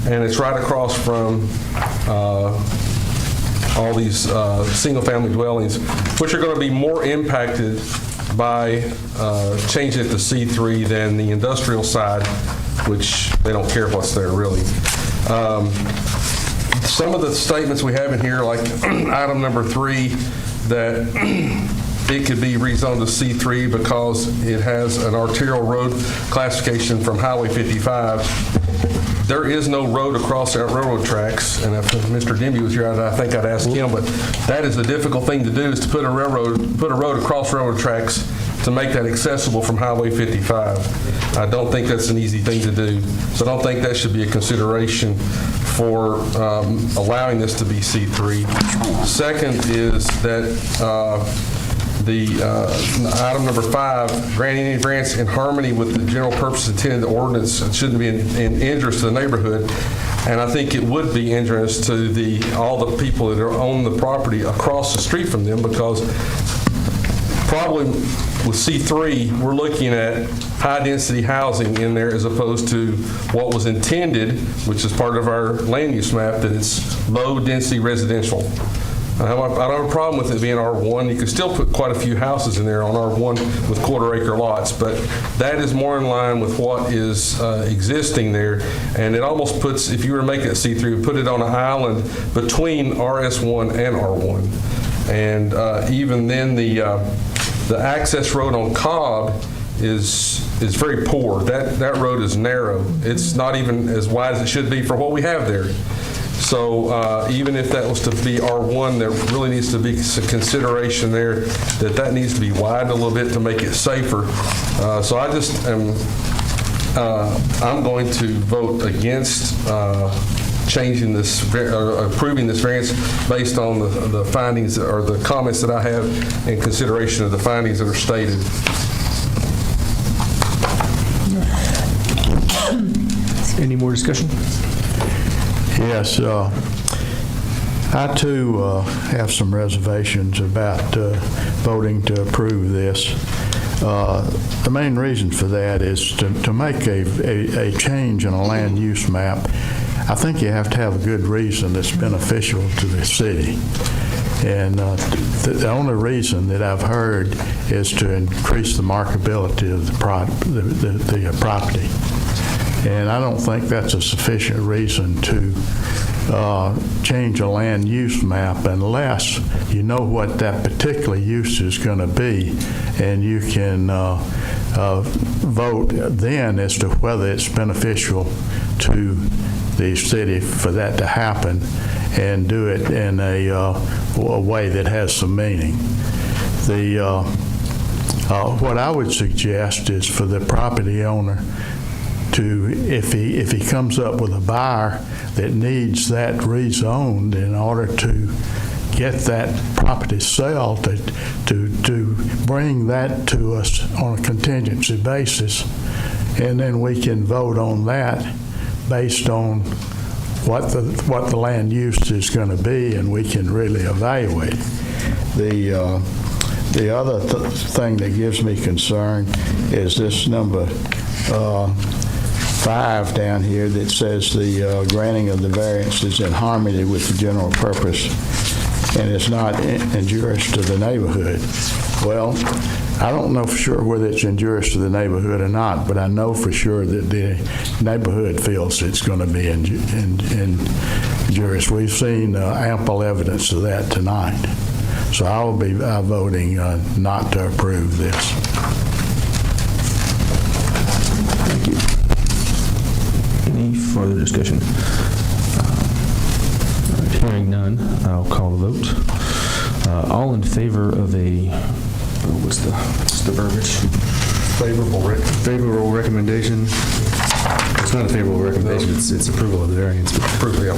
and it's right across from all these single-family dwellings, which are going to be more impacted by changing it to C3 than the industrial side, which they don't care what's there, really. Some of the statements we have in here, like item number 3, that it could be rezoned to C3 because it has an arterial road classification from Highway 55. There is no road across our railroad tracks, and if Mr. Demby was here, I think I'd ask him, but that is a difficult thing to do, is to put a road across railroad tracks to make that accessible from Highway 55. I don't think that's an easy thing to do, so I don't think that should be a consideration for allowing this to be C3. Second is that item number 5, granting any variance in harmony with the general purpose intended of the ordinance, it shouldn't be in interest to the neighborhood. And I think it would be injurious to all the people that own the property across the street from them, because probably with C3, we're looking at high-density housing in there as opposed to what was intended, which is part of our land use map, that it's low-density residential. I don't have a problem with it being R1. You can still put quite a few houses in there on R1 with quarter-acre lots, but that is more in line with what is existing there. And it almost puts, if you were to make it C3, put it on an island between RS1 and R1. And even then, the access road on Cobb is very poor. That road is narrow. It's not even as wide as it should be for what we have there. So even if that was to be R1, there really needs to be some consideration there that needs to be widened a little bit to make it safer. So I just am, I'm going to vote against changing this, approving this variance based on the findings or the comments that I have in consideration of the findings that are stated. Any more discussion? Yes, I too have some reservations about voting to approve this. The main reason for that is to make a change in a land use map. I think you have to have a good reason that's beneficial to the city. And the only reason that I've heard is to increase the marketability of the property. And I don't think that's a sufficient reason to change a land use map unless you know what that particular use is going to be, and you can vote then as to whether it's beneficial to the city for that to happen, and do it in a way that has some meaning. What I would suggest is for the property owner to, if he comes up with a buyer that needs that rezoned in order to get that property sale, to bring that to us on a contingency basis, and then we can vote on that based on what the land use is going to be, and we can really evaluate. The other thing that gives me concern is this number 5 down here that says the granting of the variance is in harmony with the general purpose and is not injurious to the neighborhood. Well, I don't know for sure whether it's injurious to the neighborhood or not, but I know for sure that the neighborhood feels it's going to be injurious. We've seen ample evidence of that tonight. So I will be voting not to approve this. Thank you. Any further discussion? All right, hearing none, I'll call the vote. All in favor of what's the verbiage? Favorable recommendation. It's not a favorable recommendation. It's approval of the variance. Approval, yeah. I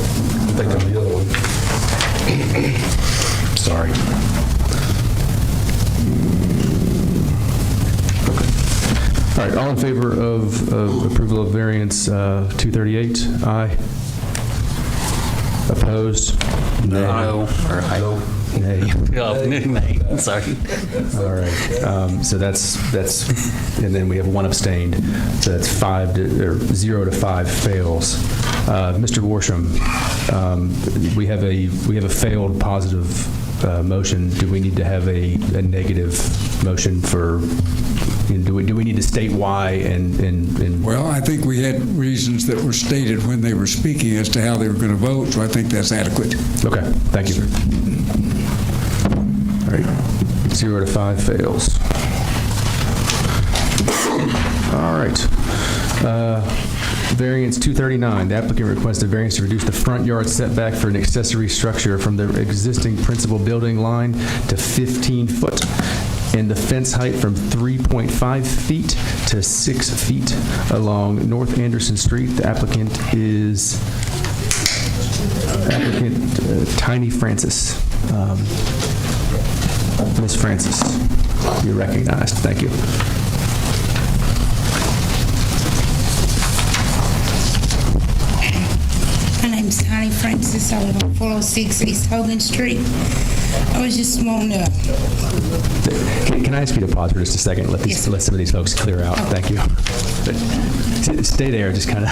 think on the other one. Sorry. Okay. All right, all in favor of approval of variance 238? Aye. Opposed? No. Or Nay. Oh, nay. Sorry. All right. So that's, and then we have one abstained. So that's 0 to 5 fails. Mr. Worsham, we have a failed positive motion. Do we need to have a negative motion for? Do we need to state why? And Well, I think we had reasons that were stated when they were speaking as to how they were going to vote, so I think that's adequate. Okay, thank you. All right, 0 to 5 fails. All right. Variance 239, the applicant requests a variance to reduce the front yard setback for an accessory structure from the existing principal building line to 15 foot, and the fence height from 3.5 feet to 6 feet along North Anderson Street. The applicant is Tiny Francis. Ms. Francis, you're recognized. Thank you. My name's Tiny Francis. I live on 406 East Hogan Street. I was just wanting to... Can I ask you to pause for just a second and let some of these folks clear out? Thank you. Stay there, just kind of...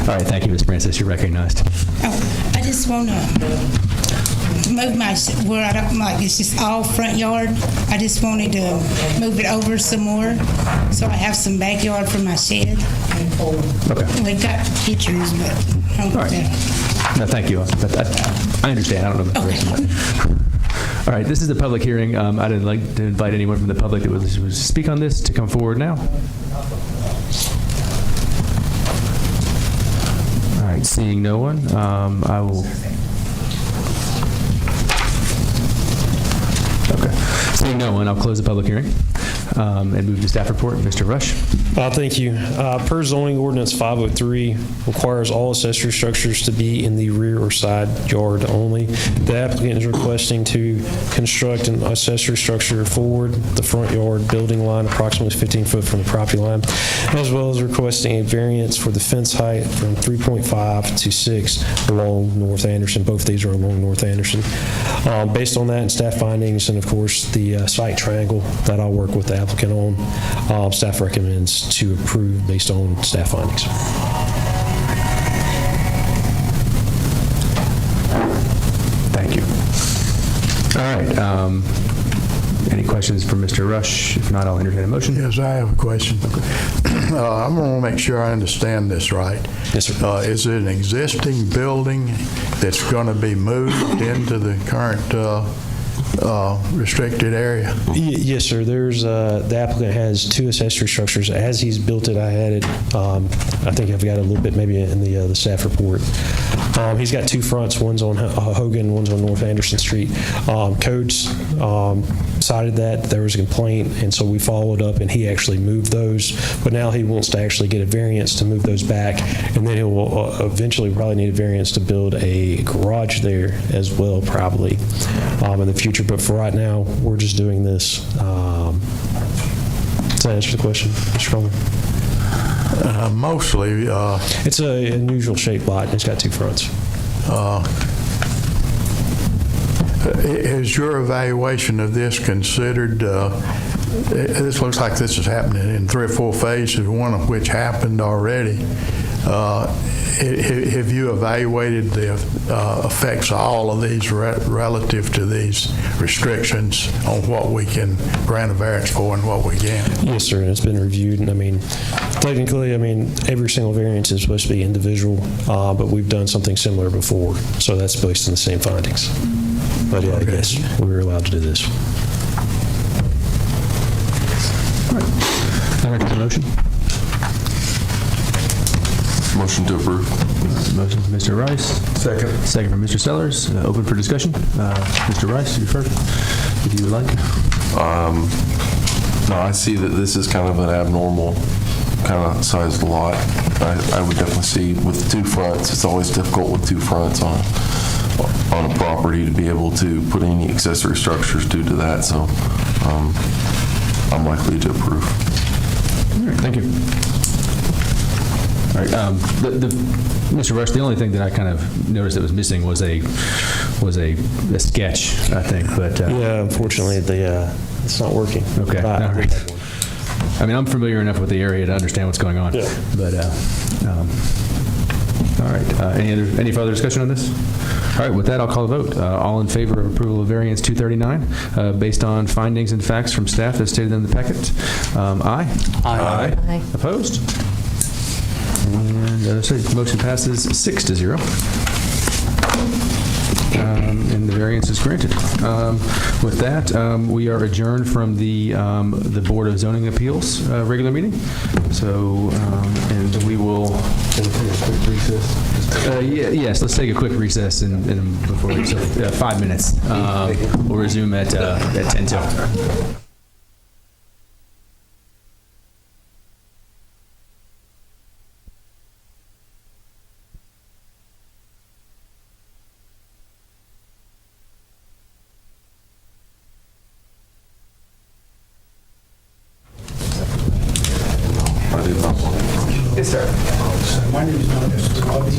All right, thank you, Ms. Francis. You're recognized. Oh, I just want to move my, where I don't like, it's just all front yard. I just wanted to move it over some more so I have some backyard for my shed. Okay. We've got pictures, but I don't All right. No, thank you. I understand. I don't know about the rest of it. All right, this is a public hearing. I'd like to invite anyone from the public that would speak on this to come forward now. All right, seeing no one, I will. Okay, seeing no one, I'll close the public hearing and move to staff report. Mr. Rush. Thank you. Per zoning ordinance 503 requires all accessory structures to be in the rear or side yard only. The applicant is requesting to construct an accessory structure forward the front yard building line approximately 15 foot from the property line, as well as requesting a variance for the fence height from 3.5 to 6 along North Anderson. Both these are along North Anderson. Based on that and staff findings, and of course the site triangle that I'll work with the applicant on, staff recommends to approve based on staff findings. Thank you. All right. Any questions for Mr. Rush? If not, I'll entertain a motion. Yes, I have a question. I'm going to make sure I understand this right. Yes, sir. Is it an existing building that's going to be moved into the current restricted area? Yes, sir. There's the applicant has 2 accessory structures. As he's built it, I had it. I think I've got a little bit maybe in the staff report. He's got 2 fronts. One's on Hogan, one's on North Anderson Street. Codes cited that there was a complaint, and so we followed up, and he actually moved those. But now he wants to actually get a variance to move those back, and then he will eventually probably need a variance to build a garage there as well, probably in the future. But for right now, we're just doing this. Does that answer the question, Mr. Coleman? Mostly. It's an unusual shaped lot, and it's got 2 fronts. Is your evaluation of this considered, this looks like this is happening in 3 or 4 phases, one of which happened already. Have you evaluated the effects of all of these relative to these restrictions on what we can grant a variance for and what we can't? Yes, sir, and it's been reviewed, and technically, every single variance is supposed to be individual, but we've done something similar before, so that's based on the same findings. But yeah, okay. Yes, we're allowed to do this. All right. I recommend a motion. Motion to approve. Motion from Mr. Rice. Second. Second from Mr. Sellers. Open for discussion. Mr. Rice, you first. if you would like. No, I see that this is kind of an abnormal kind of sized lot. I would definitely see with two fronts, it's always difficult with two fronts on a property to be able to put any accessory structures due to that, so I'm likely to approve. All right, thank you. All right, Mr. Rush, the only thing that I kind of noticed that was missing was a sketch, I think, but. Yeah, unfortunately, it's not working. Okay. But All right. I mean, I'm familiar enough with the area to understand what's going on. Yeah. But, all right. Any further discussion on this? All right. With that, I'll call a vote. All in favor of approval of variance 239, based on findings and facts from staff as stated in the packet? Aye. Aye. Aye. Opposed? And motion passes 6-0. And the variance is granted. With that, we are adjourned from the Board of Zoning Appeals regular meeting. So, and we will. Yes, let's take a quick recess and before we, so 5 minutes. We'll resume at 10 till. Yes, sir. My name is Mr. Bobby.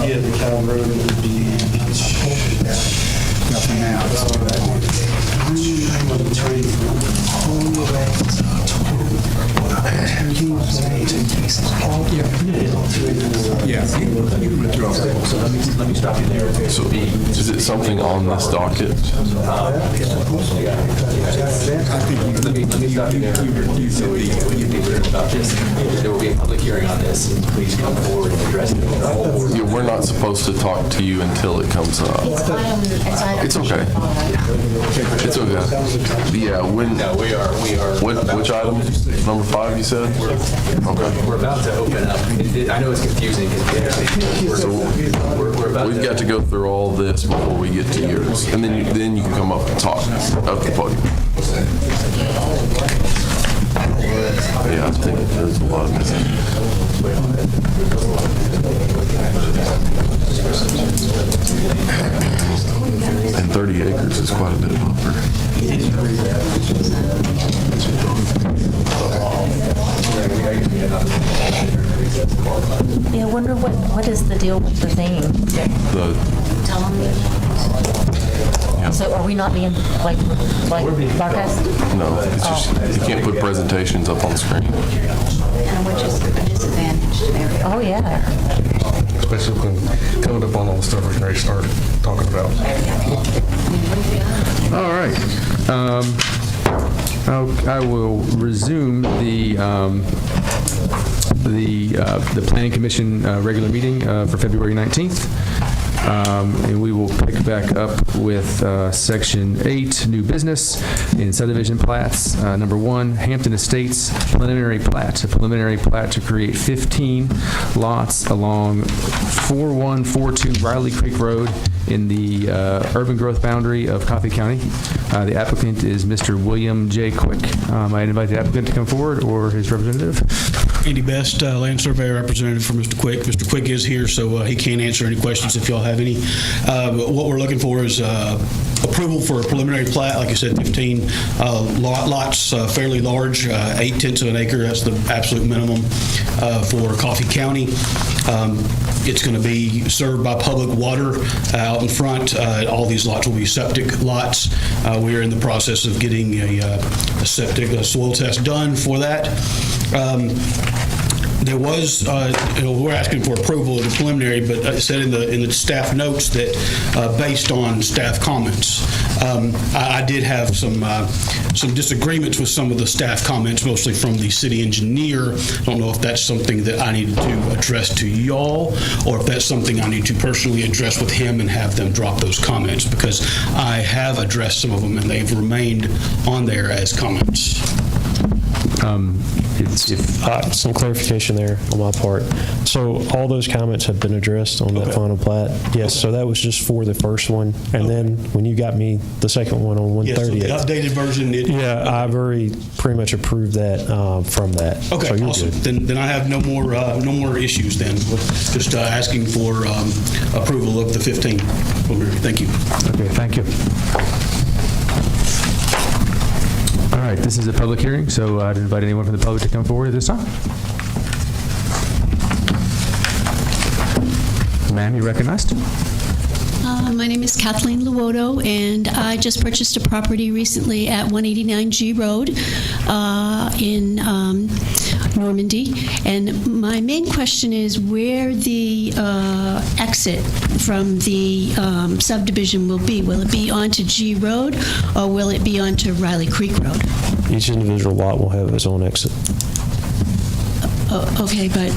Yeah, the Cal Road would be nothing So let me stop you there. So is it something on this docket? Let me stop you there. So we can be clear about this. There will be a public hearing on this. Please come forward and address it. Yeah, we're not supposed to talk to you until it comes up. It's okay. It's okay. Yeah, when? No, we are. Which item? Number 5, you said? Okay. We're about to open up. I know it's confusing. We've got to go through all this before we get to yours, and then you can come up and talk at the podium. Yeah, I think there's a lot of missing. And 30 acres is quite a bit of buffer. Yeah, I wonder what is the deal with the thing? Tell them. So are we not being like broadcast? No, it's just, you can't put presentations up on screen. And which is a disadvantage to everyone. Oh, yeah. Especially when coming up on all the stuff we're going to start talking about. All right. I will resume the Planning Commission regular meeting for February 19th. And we will pick back up with Section 8, New Business in Subdivision Plats. Number 1, Hampton Estates Preliminary Plat. A preliminary plat to create 15 lots along 4142 Riley Creek Road in the urban growth boundary of Coffee County. The applicant is Mr. William J. Quick. I invite the applicant to come forward or his representative. Andy Best, land survey representative for Mr. Quick. Mr. Quick is here, so he can't answer any questions if y'all have any. What we're looking for is approval for a preliminary plat. Like I said, 15 lots, fairly large, 8/10 of an acre. That's the absolute minimum for Coffee County. It's going to be served by public water out in front. All these lots will be septic lots. We are in the process of getting a soil test done for that. There was, we're asking for approval of the preliminary, but it said in the staff notes that based on staff comments. I did have some disagreements with some of the staff comments, mostly from the city engineer. I don't know if that's something that I needed to address to y'all, or if that's something I need to personally address with him and have them drop those comments, because I have addressed some of them and they've remained on there as comments. Some clarification there on my part. So all those comments have been addressed on that final plat? Yes, so that was just for the first one, and then when you got me the second one on 130th. Yes, so the updated version. Yeah, I've already pretty much approved that from that. Okay, so you're awesome. good. Then I have no more issues then. Just asking for approval of the 15. Thank you. Okay, thank you. All right, this is a public hearing, so I'd invite anyone from the public to come forward at this time. Ma'am, you're recognized. My name is Kathleen Luoto, and I just purchased a property recently at 189 G Road in Normandy. And my main question is where the exit from the subdivision will be. Will it be onto G Road, or will it be onto Riley Creek Road? Each individual lot will have its own exit. Okay, but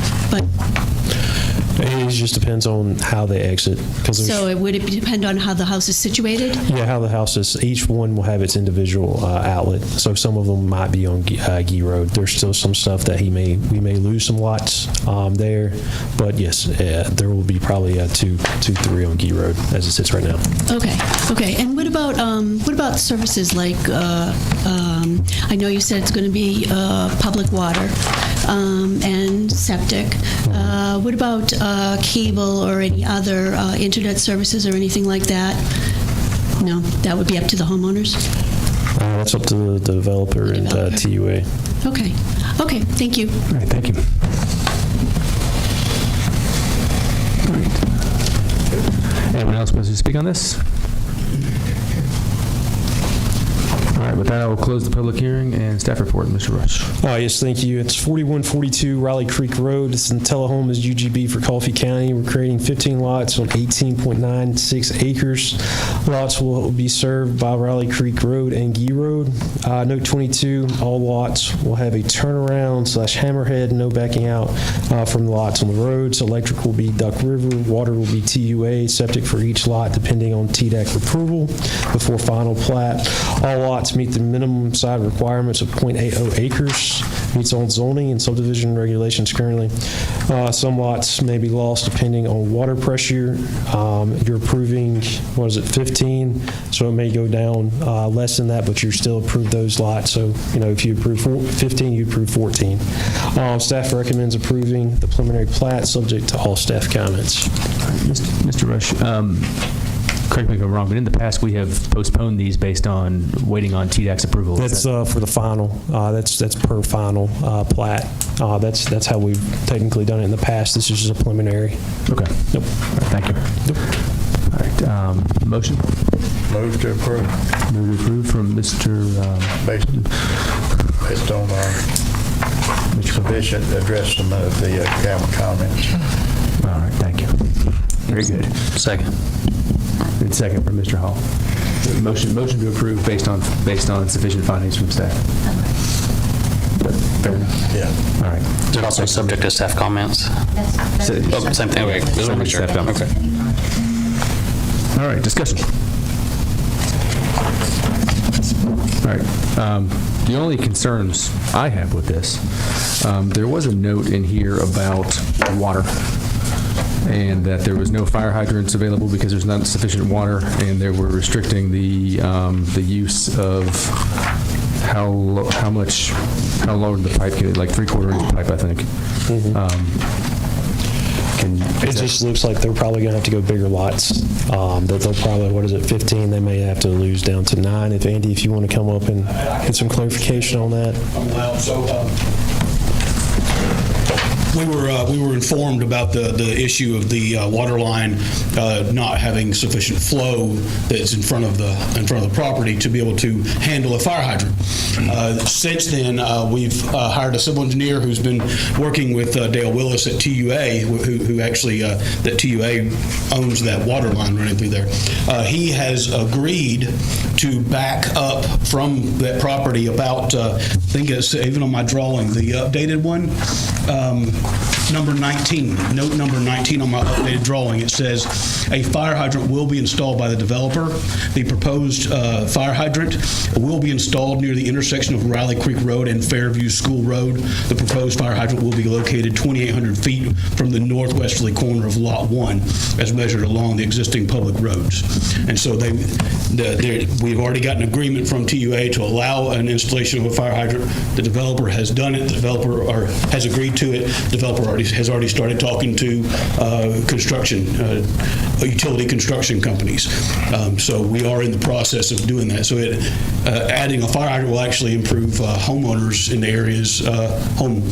It just depends on how they exit. So would it depend on how the house is situated? Yeah, how the house is. Each one will have its individual outlet. So some of them might be on Gee Road. There's still some stuff that we may lose some lots there, but yes, there will be probably 2, 3 on Gee Road as it sits right now. Okay. And what about services like? I know you said it's going to be public water and septic. What about cable or any other internet services or anything like that? No, that would be up to the homeowners? That's up to the developer and TUA. Okay, thank you. All right, thank you. All right. Anyone else wants to speak on this? All right, with that, I will close the public hearing and staff report. Mr. Rush. Yes, thank you. It's 4142 Riley Creek Road. It's in Tullahoma's UGB for Coffee County. We're creating 15 lots on 18.96 acres. Lots will be served by Riley Creek Road and Gee Road. Note 22, all lots will have a turnaround/hammerhead, no backing out from the lots on the roads. Electric will be Duck River, water will be TUA, septic for each lot depending on TDEC approval before final plat. All lots meet the minimum side requirements of 0.80 acres, meets all zoning and subdivision regulations currently. Some lots may be lost depending on water pressure. You're approving, 15? So it may go down less than that, but you're still approved those lots. So, if you approve 15, you approve 14. Staff recommends approving the preliminary plat subject to all staff comments. Mr. Rush, correct me if I'm wrong, but in the past we have postponed these based on waiting on TDEC's approval. That's for the final. That's per final plat. That's how we've technically done it in the past. This is just a preliminary. Okay. Yep. All right, thank you. Yep. All right. Motion? Move to approve. Move to approve from Mr. Based on sufficient address some of the camera comments. All right, thank you. Very good. Second. Good second from Mr. Hall. Motion to approve based on sufficient findings from staff. Fair enough. Yeah. All right. Is it also subject to staff comments? Same thing. Okay. Just want to make sure. Staff comments. Okay. All right, discussion. All right. The only concerns I have with this, there was a note in here about water, and that there was no fire hydrants available because there's not sufficient water, and they were restricting the use of how long the pipe can, like 3/4 inch pipe, I think. It just looks like they're probably going to have to go bigger lots. That they'll probably, 15? They may have to lose down to 9. Andy, if you want to come up and get some clarification on that. we were informed about the issue of the water line not having sufficient flow that's in front of the property to be able to handle a fire hydrant. Since then, we've hired a civil engineer who's been working with Dale Willis at TUA, who actually that TUA owns that water line running through there. He has agreed to back up from that property about, I think it's even on my drawing, the updated one, number 19, note number 19 on my updated drawing. It says a fire hydrant will be installed by the developer. The proposed fire hydrant will be installed near the intersection of Riley Creek Road and Fairview School Road. The proposed fire hydrant will be located 2,800 feet from the northwesterly corner of Lot 1 as measured along the existing public roads. And so we've already got an agreement from TUA to allow an installation of a fire hydrant. The developer has done it. The developer has agreed to it. The developer has already started talking to utility construction companies. So we are in the process of doing that. So adding a fire hydrant will actually improve homeowners in the area's home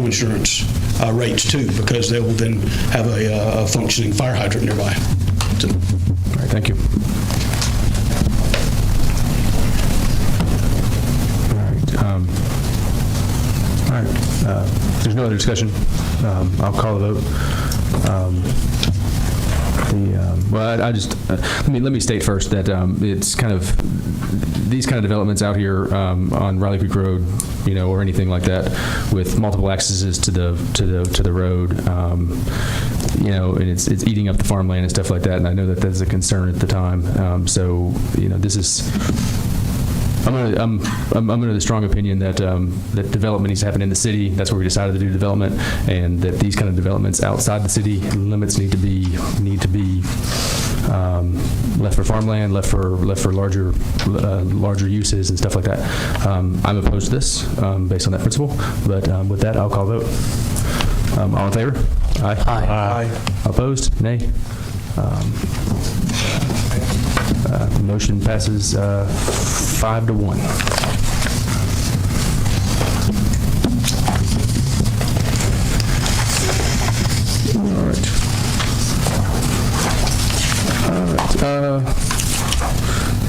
insurance rates too, because they will then have a functioning fire hydrant nearby. So, all right, thank you. All right. If there's no other discussion, I'll call the vote. Well, I just let me state first that it's kind of these kind of developments out here on Riley Creek Road, or anything like that, with multiple accesses to the road, and it's eating up the farmland and stuff like that. And I know that that's a concern at the time. So this is. I'm under the strong opinion that that development needs to happen in the city. That's where we decided to do development, and that these kind of developments outside the city limits need to be left for farmland, left for larger uses and stuff like that. I'm opposed to this based on that principle. But with that, I'll call a vote. All in favor? Aye. Aye. Opposed? Nay. Motion passes 5-1. All right.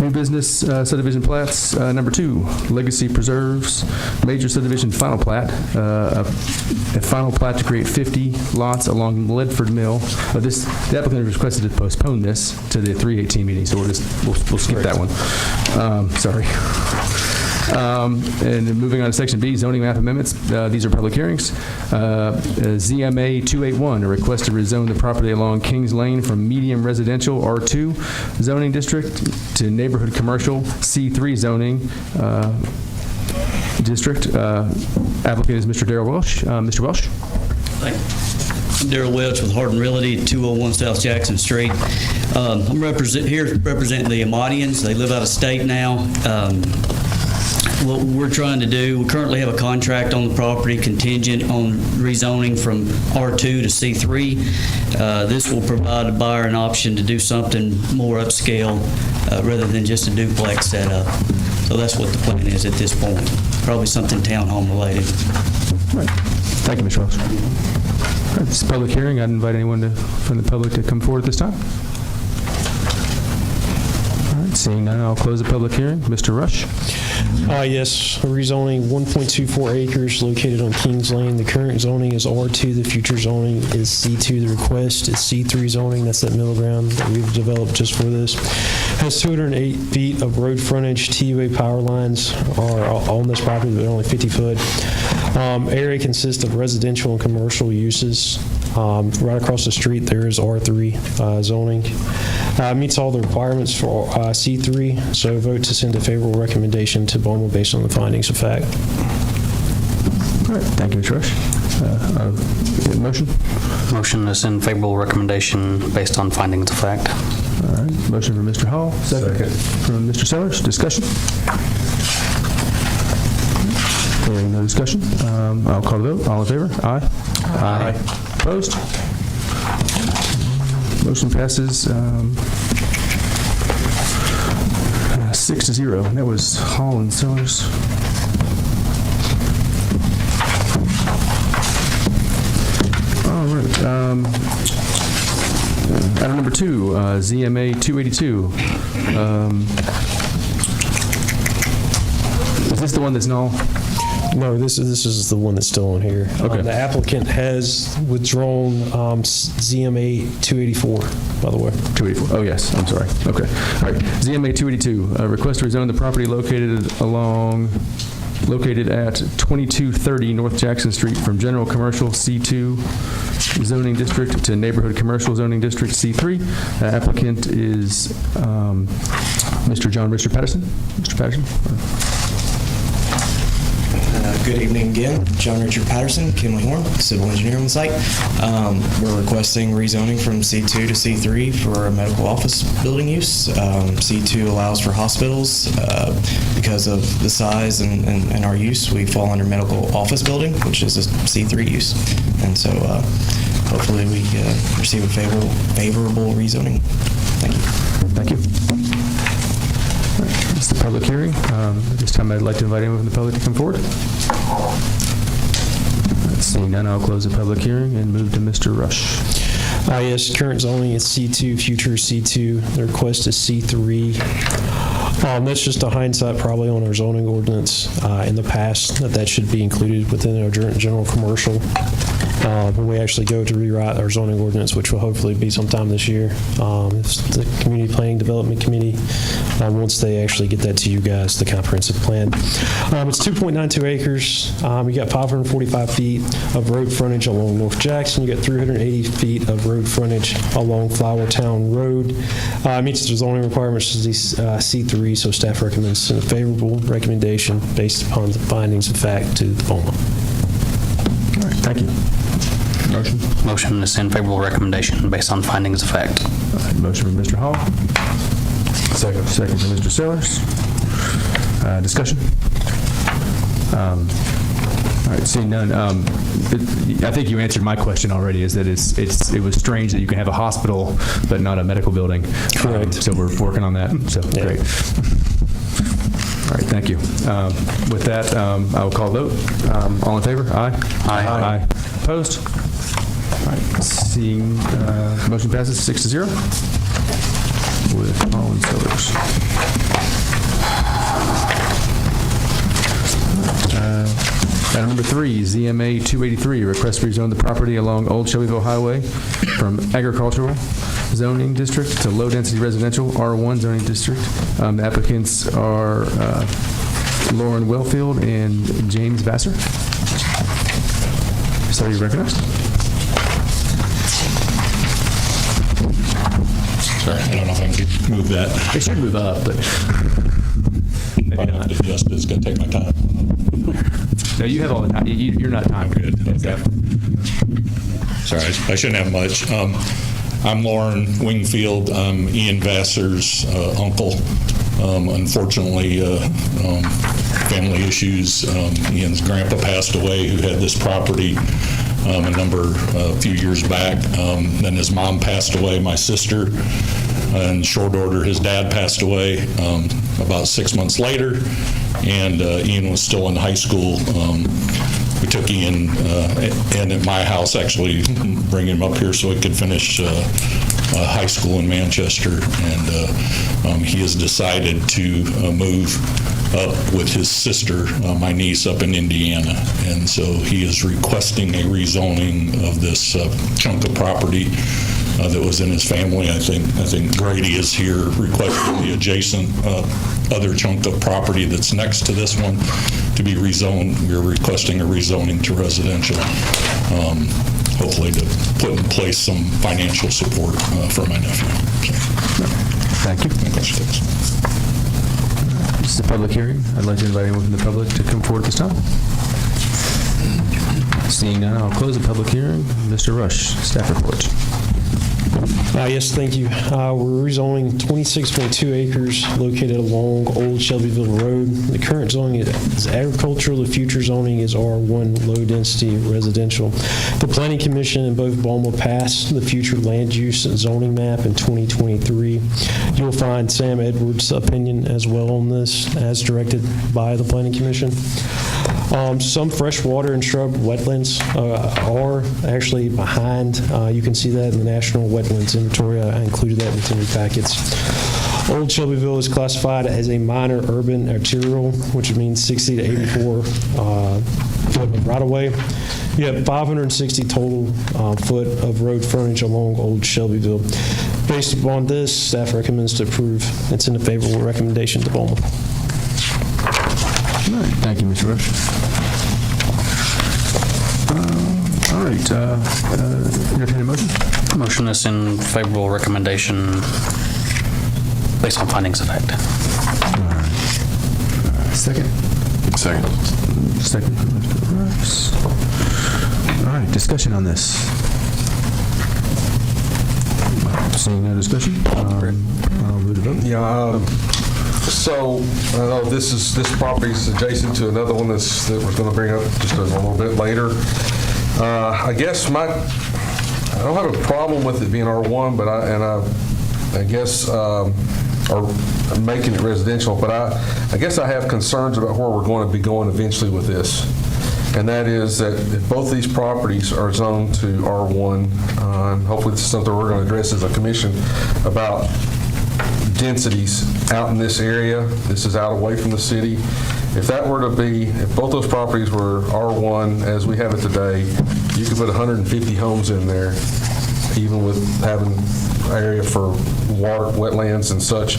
New business subdivision plats. Number 2, Legacy Preserves, major subdivision final plat. A final plat to create 50 lots along Ledford Mill. The applicant requested to postpone this to the 3/18 meeting, so we'll skip that one. Sorry. And moving on to Section B, zoning map amendments. These are public hearings. ZMA 281, a request to rezone the property along Kings Lane from medium residential R2 zoning district to neighborhood commercial C3 zoning district. Applicant is Mr. Darrell Welsh. Mr. Welsh. Thank you. I'm Darrell Welch with Hardin Realty, 201 South Jackson Street. I'm here representing the Amadians. They live out of state now. What we're trying to do, we currently have a contract on the property contingent on rezoning from R2 to C3. This will provide the buyer an option to do something more upscale rather than just a duplex setup. So that's what the plan is at this point. Probably something townhome related. All right. Thank you, Mr. Welsh. All right, this is a public hearing. I'd invite anyone from the public to come forward at this time. All right, seeing none, I'll close the public hearing. Mr. Rush. Yes, rezoning 1.24 acres located on Kings Lane. The current zoning is R2. The future zoning is C2. The request is C3 zoning. That's that middle ground that we've developed just for this. Has 208 feet of road frontage. TUA power lines are on this property, but only 50 foot. Area consists of residential and commercial uses. Right across the street, there is R3 zoning. Meets all the requirements for C3, so vote to send a favorable recommendation to BOMA based on the findings of fact. All right, thank you, Mr. Rush. Motion? Motion to send favorable recommendation based on findings of fact. All right, motion from Mr. Hall. Second. From Mr. Sellers. Discussion? Hearing no discussion, I'll call the vote. All in favor? Aye. Aye. Opposed? Motion passes 6-0. And that was Hall and Sellers. Item number 2, ZMA 282. Is this the one that's null? No, this is the one that's still on here. Okay. The applicant has withdrawn ZMA 284, by the way. 284. Oh, yes. I'm sorry. Okay. All right. ZMA 282. Request to rezone the property located at 2230 North Jackson Street from General Commercial C2 zoning district to Neighborhood Commercial zoning district C3. Applicant is Mr. John Richard Patterson. Mr. Patterson. Good evening again. John Richard Patterson, Kimley Horn, civil engineer on the site. We're requesting rezoning from C2 to C3 for a medical office building use. C2 allows for hospitals. Because of the size and our use, we fall under medical office building, which is a C3 use. And so hopefully we receive a favorable rezoning. Thank you. Thank you. This is the public hearing. At this time, I'd like to invite anyone from the public to come forward. Seeing none, I'll close the public hearing and move to Mr. Rush. Yes, current zoning is C2, future is C2. The request is C3. That's just a hindsight probably on our zoning ordinance in the past that should be included within our general commercial. When we actually go to rewrite our zoning ordinance, which will hopefully be sometime this year, the Community Planning Development Committee, once they actually get that to you guys, the comprehensive plan. It's 2.92 acres. You got 545 feet of road frontage along North Jackson. You got 380 feet of road frontage along Flowertown Road. Meets the zoning requirements of C3, so staff recommends a favorable recommendation based upon the findings of fact to the BOMA. All right, thank you. Motion? Motion to send favorable recommendation based on findings of fact. All right, motion from Mr. Hall. Second. Second from Mr. Sellers. Discussion? All right, seeing none. I think you answered my question already, is that it was strange that you can have a hospital but not a medical building. Correct. So we're working on that, so yeah. Great. All right, thank you. With that, I will call vote. All in favor? Aye? Aye. Opposed? All right, seeing motion passes 6-0 with Colin Sellers. Item number 3, ZMA 283, request to rezone the property along Old Shelbyville Highway from agricultural zoning district to low-density residential R1 zoning district. The applicants are Lauren Wellfield and James Vassar. So you recognized? Sorry, I don't know if I can move that. It should move up, but maybe not. It's going to take my time. No, you have all the time. You're not time. Good. Okay. Sorry, I shouldn't have much. I'm Lauren Wingfield. I'm Ian Vassar's uncle. Unfortunately, family issues. Ian's grandpa passed away, who had this property a few years back. Then his mom passed away, my sister. In short order, his dad passed away about 6 months later, and Ian was still in high school. We took Ian in at my house, actually, bring him up here so he could finish high school in Manchester, and he has decided to move up with his sister, my niece, up in Indiana, and so he is requesting a rezoning of this chunk of property that was in his family. I think Grady is here requesting the adjacent other chunk of property that's next to this one to be rezoned. We're requesting a rezoning to residential, hopefully to put in place some financial support for my nephew. Thank you. This is a public hearing. I'd like to invite anyone from the public to come forward at this time. Seeing none, I'll close the public hearing. Mr. Rush, staff report. Yes, thank you. We're rezoning 26.2 acres located along Old Shelbyville Road. The current zoning is agricultural. The future zoning is R1 low-density residential. The Planning Commission and both BOMA passed the future land use and zoning map in 2023. You'll find Sam Edwards' opinion as well on this, as directed by the Planning Commission. Some freshwater and shrub wetlands are actually behind. You can see that in the National Wetlands Inventory. I included that within your packets. Old Shelbyville is classified as a minor urban arterial, which means 60 to 84 foot of right-of-way. You have 560 total foot of road frontage along Old Shelbyville. Based upon this, staff recommends to approve. It's in a favorable recommendation to Bowman. All right, thank you, Mr. Rush. All right, entertain a motion? Motion is in favorable recommendation based on findings of fact. All right. Second? Second from Mr. Rush. All right, discussion on this. Seeing no discussion, I'll move to vote. Yeah, so I know this property is adjacent to another one that we're going to bring up just a little bit later. I guess I don't have a problem with it being R1, but I guess or making it residential, but I guess I have concerns about where we're going to be going eventually with this. And that is that if both these properties are zoned to R1, and hopefully this is something we're going to address as a commission about densities out in this area. This is out away from the city. If that were to be, if both those properties were R1 as we have it today, you could put 150 homes in there, even with having area for water, wetlands and such.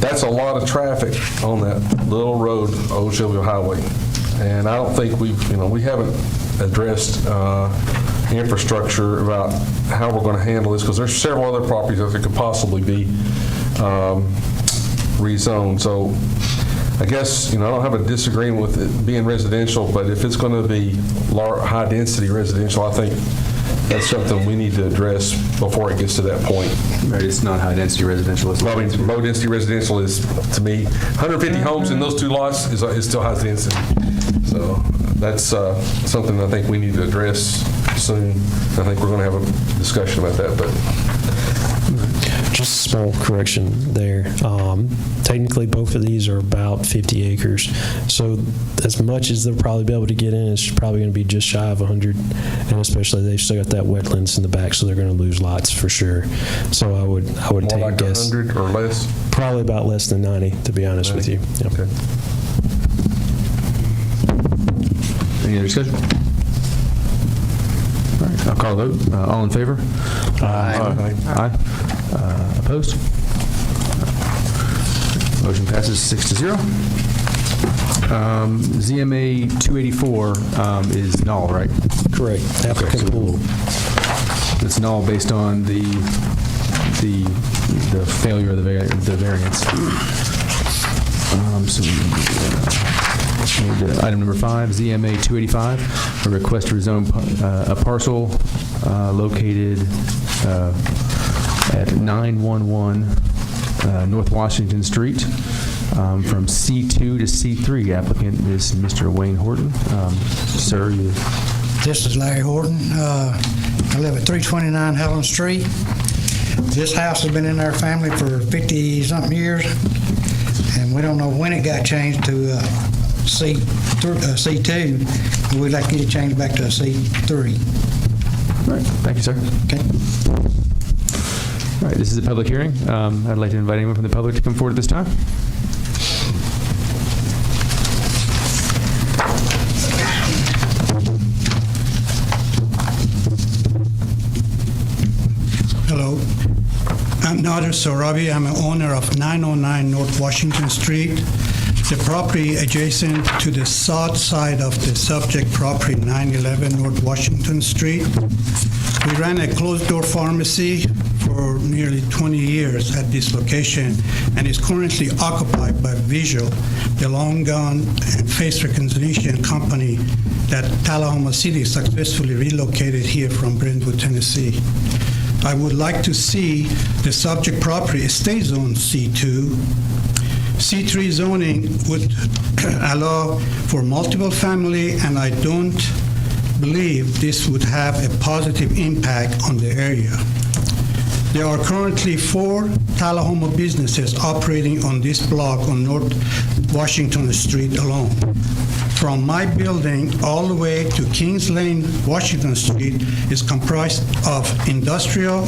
That's a lot of traffic on that little road, Old Shelbyville Highway. And I don't think we haven't addressed infrastructure about how we're going to handle this, because there's several other properties that could possibly be rezoned. So I guess, I don't have a disagreement with it being residential, but if it's going to be high-density residential, I think that's something we need to address before it gets to that point. Right, it's not high-density residential. Low-density residential is, to me, 150 homes in those two lots is still high density. So that's something I think we need to address soon. I think we're going to have a discussion about that. But just a small correction there. Technically, both of these are about 50 acres. So as much as they'll probably be able to get in, it's probably going to be just shy of 100. And especially they've still got that wetlands in the back, so they're going to lose lots for sure. So I would take like a guess. 100 or less? Probably about less than 90, to be honest with you. Yeah. Okay. Any other discussion? All right, I'll call the vote. All in favor? Aye. Aye. Opposed? Motion passes 6-0. ZMA 284 is null, right? Correct. Applicant pool. It's null based on the failure of the variance. Item number 5, ZMA 285, a request to rezone a parcel located at 911 North Washington Street from C2 to C3. Applicant is Mr. Wayne Horton. Sir, you... This is Larry Horton. I live at 329 Helen Street. This house has been in our family for 50-something years, and we don't know when it got changed to C2, and we'd like to get it changed back to a C3. All right. Thank you, sir. Okay. All right. This is a public hearing. I'd like to invite anyone from the public to come forward at this time. Hello. I'm Nader Sorabi. I'm an owner of 909 North Washington Street. The property adjacent to the south side of the subject property, 911 North Washington Street. We ran a closed-door pharmacy for nearly 20 years at this location, and is currently occupied by Visual, the long-gone and face recognition company that Tullahoma City successfully relocated here from Brentwood, Tennessee. I would like to see the subject property stay zone C2. C3 zoning would allow for multiple family, and I don't believe this would have a positive impact on the area. There are currently 4 Tullahoma businesses operating on this block on North Washington Street alone. from my building all the way to Kings Lane, Washington Street is comprised of industrial,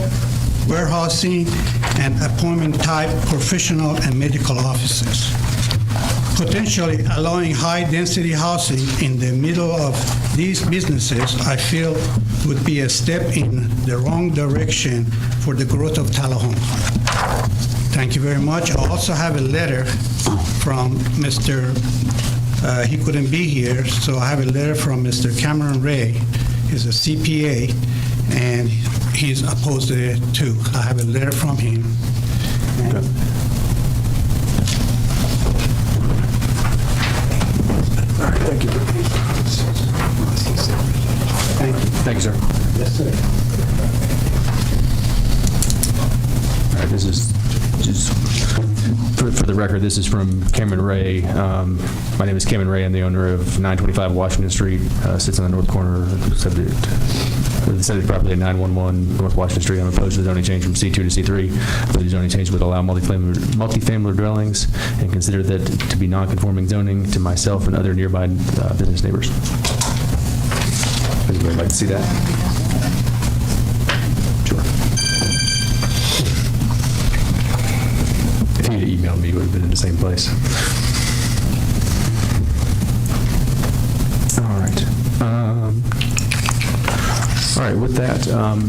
warehousing, and appointment-type professional and medical offices. Potentially allowing high-density housing in the middle of these businesses, I feel, would be a step in the wrong direction for the growth of Tullahoma. Thank you very much. I also have a letter from Mr., he couldn't be here, so I have a letter from Mr. Cameron Ray. He's a CPA, and he's opposed to it too. I have a letter from him. All right, thank you. Thank you, sir. Yes, sir. All right, this is just for the record, this is from Cameron Ray. My name is Cameron Ray. I'm the owner of 925 Washington Street. Sits on the north corner of the subject property at 911 North Washington Street. I'm opposed to the zoning change from C2 to C3. The zoning change would allow multifamily dwellings and consider that to be non-conforming zoning to myself and other nearby business neighbors. Would anybody like to see that? Sure. If he'd emailed me, it would have been in the same place. All right. All right. With that,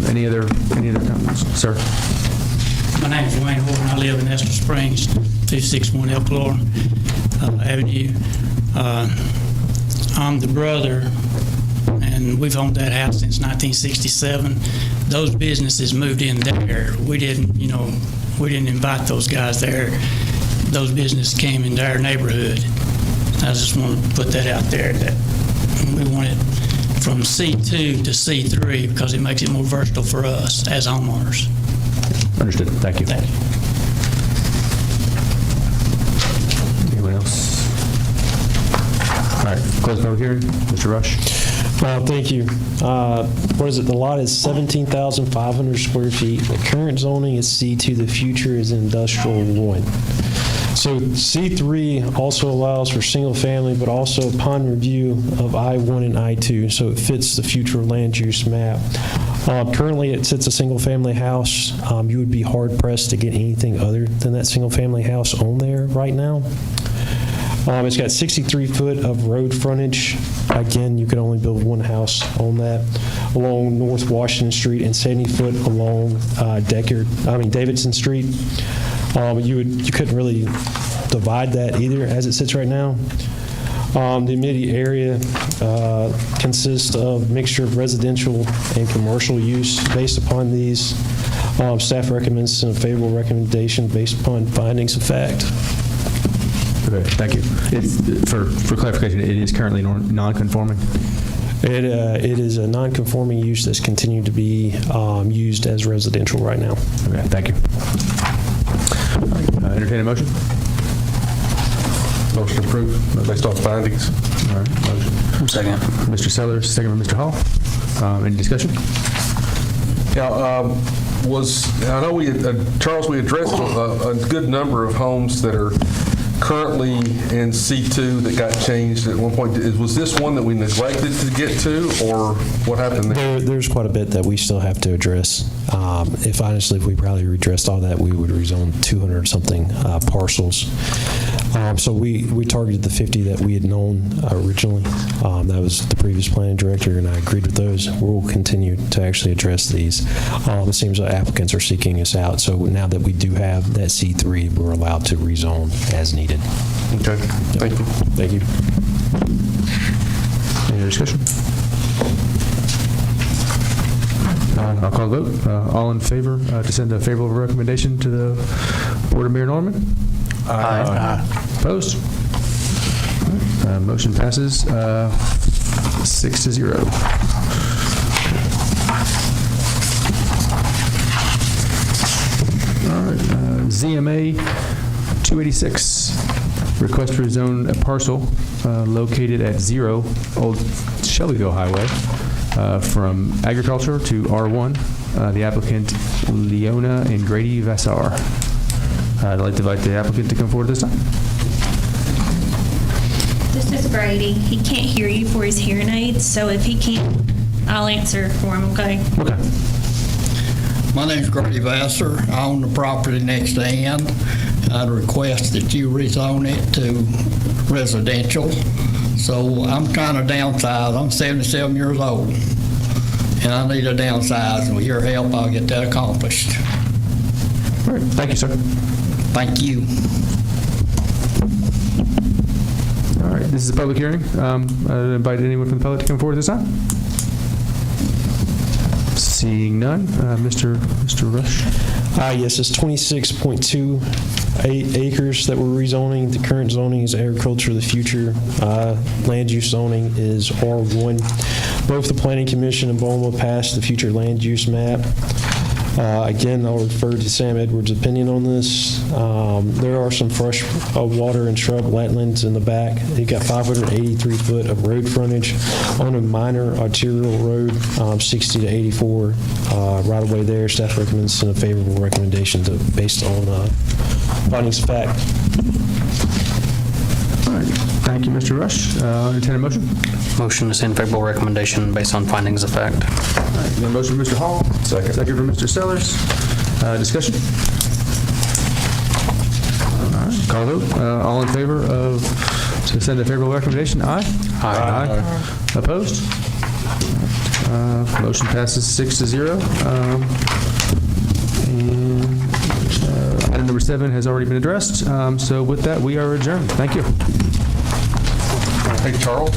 any other comments, sir? My name is Wayne Horton. I live in Ester Springs, 261 Elk Laurel Avenue. I'm the brother, and we've owned that house since 1967. Those businesses moved in there. We didn't invite those guys there. Those businesses came into our neighborhood. I just want to put that out there that we want it from C2 to C3 because it makes it more versatile for us as homeowners. Understood. Thank you. Thank you. Anyone else? All right. Close public hearing. Mr. Rush. Thank you. What is it? The lot is 17,500 square feet. The current zoning is C2. The future is industrial 1. So C3 also allows for single family, but also upon review of I1 and I2, so it fits the future land use map. Currently, it sits a single family house. You would be hard pressed to get anything other than that single family house on there right now. It's got 63 foot of road frontage. Again, you could only build one house on that along North Washington Street and 70 foot along Davidson Street. You couldn't really divide that either as it sits right now. The immediate area consists of mixture of residential and commercial use. Based upon these, staff recommends a favorable recommendation based upon findings of fact. Okay, thank you. For clarification, it is currently non-conforming? It is a non-conforming use that's continued to be used as residential right now. Okay, thank you. All right, entertain a motion? Motion approved based on findings. All right, motion. Second. Mr. Sellers, second by Mr. Hall. Any discussion? Yeah, I know Charles, we addressed a good number of homes that are currently in C2 that got changed at one point. Was this one that we neglected to get to, or what happened there? There's quite a bit that we still have to address. If we probably addressed all that, we would rezone 200-something parcels. So we targeted the 50 that we had known originally. That was the previous planning director, and I agreed with those. We'll continue to actually address these. It seems like applicants are seeking us out, so now that we do have that C3, we're allowed to rezone as needed. Okay, thank you. Thank you. Any other discussion? I'll call the vote. All in favor to send a favorable recommendation to the Board of Mayor Norman? Aye. Opposed? Motion passes 6-0. All right, ZMA 286, request to rezone a parcel located at 0 Old Shelbyville Highway from agriculture to R1. The applicant, Leona and Grady Vassar. I'd like to invite the applicant to come forward this time. This is Brady. He can't hear you for his hearing aids, so if he can't, I'll answer for him, okay? Okay. My name's Grady Vassar. I own the property next to Ann. I'd request that you rezone it to residential. So I'm kind of downsized. I'm 77 years old, and I need a downsize. And with your help, I'll get that accomplished. All right. Thank you, sir. Thank you. All right. This is a public hearing. I invite anyone from the public to come forward this time. Seeing none, Mr. Rush. Yes, it's 26.28 acres that we're rezoning. The current zoning is agriculture. The future land use zoning is R1. Both the Planning Commission and BOMA passed the future land use map. Again, I'll refer to Sam Edwards' opinion on this. There are some fresh water and shrub wetlands in the back. You've got 583 foot of road frontage on a minor arterial road, 60 to 84 right away there. Staff recommends send a favorable recommendation based on findings of fact. All right. Thank you, Mr. Rush. Entertain a motion? Motion to send favorable recommendation based on findings of fact. All right. The motion from Mr. Hall. Second. Second from Mr. Sellers. Discussion? All right. Call vote. All in favor of to send a favorable recommendation? Aye. Aye. Opposed? Motion passes 6-0. Item number 7 has already been addressed. So with that, we are adjourned. Thank you. Hey, Charles.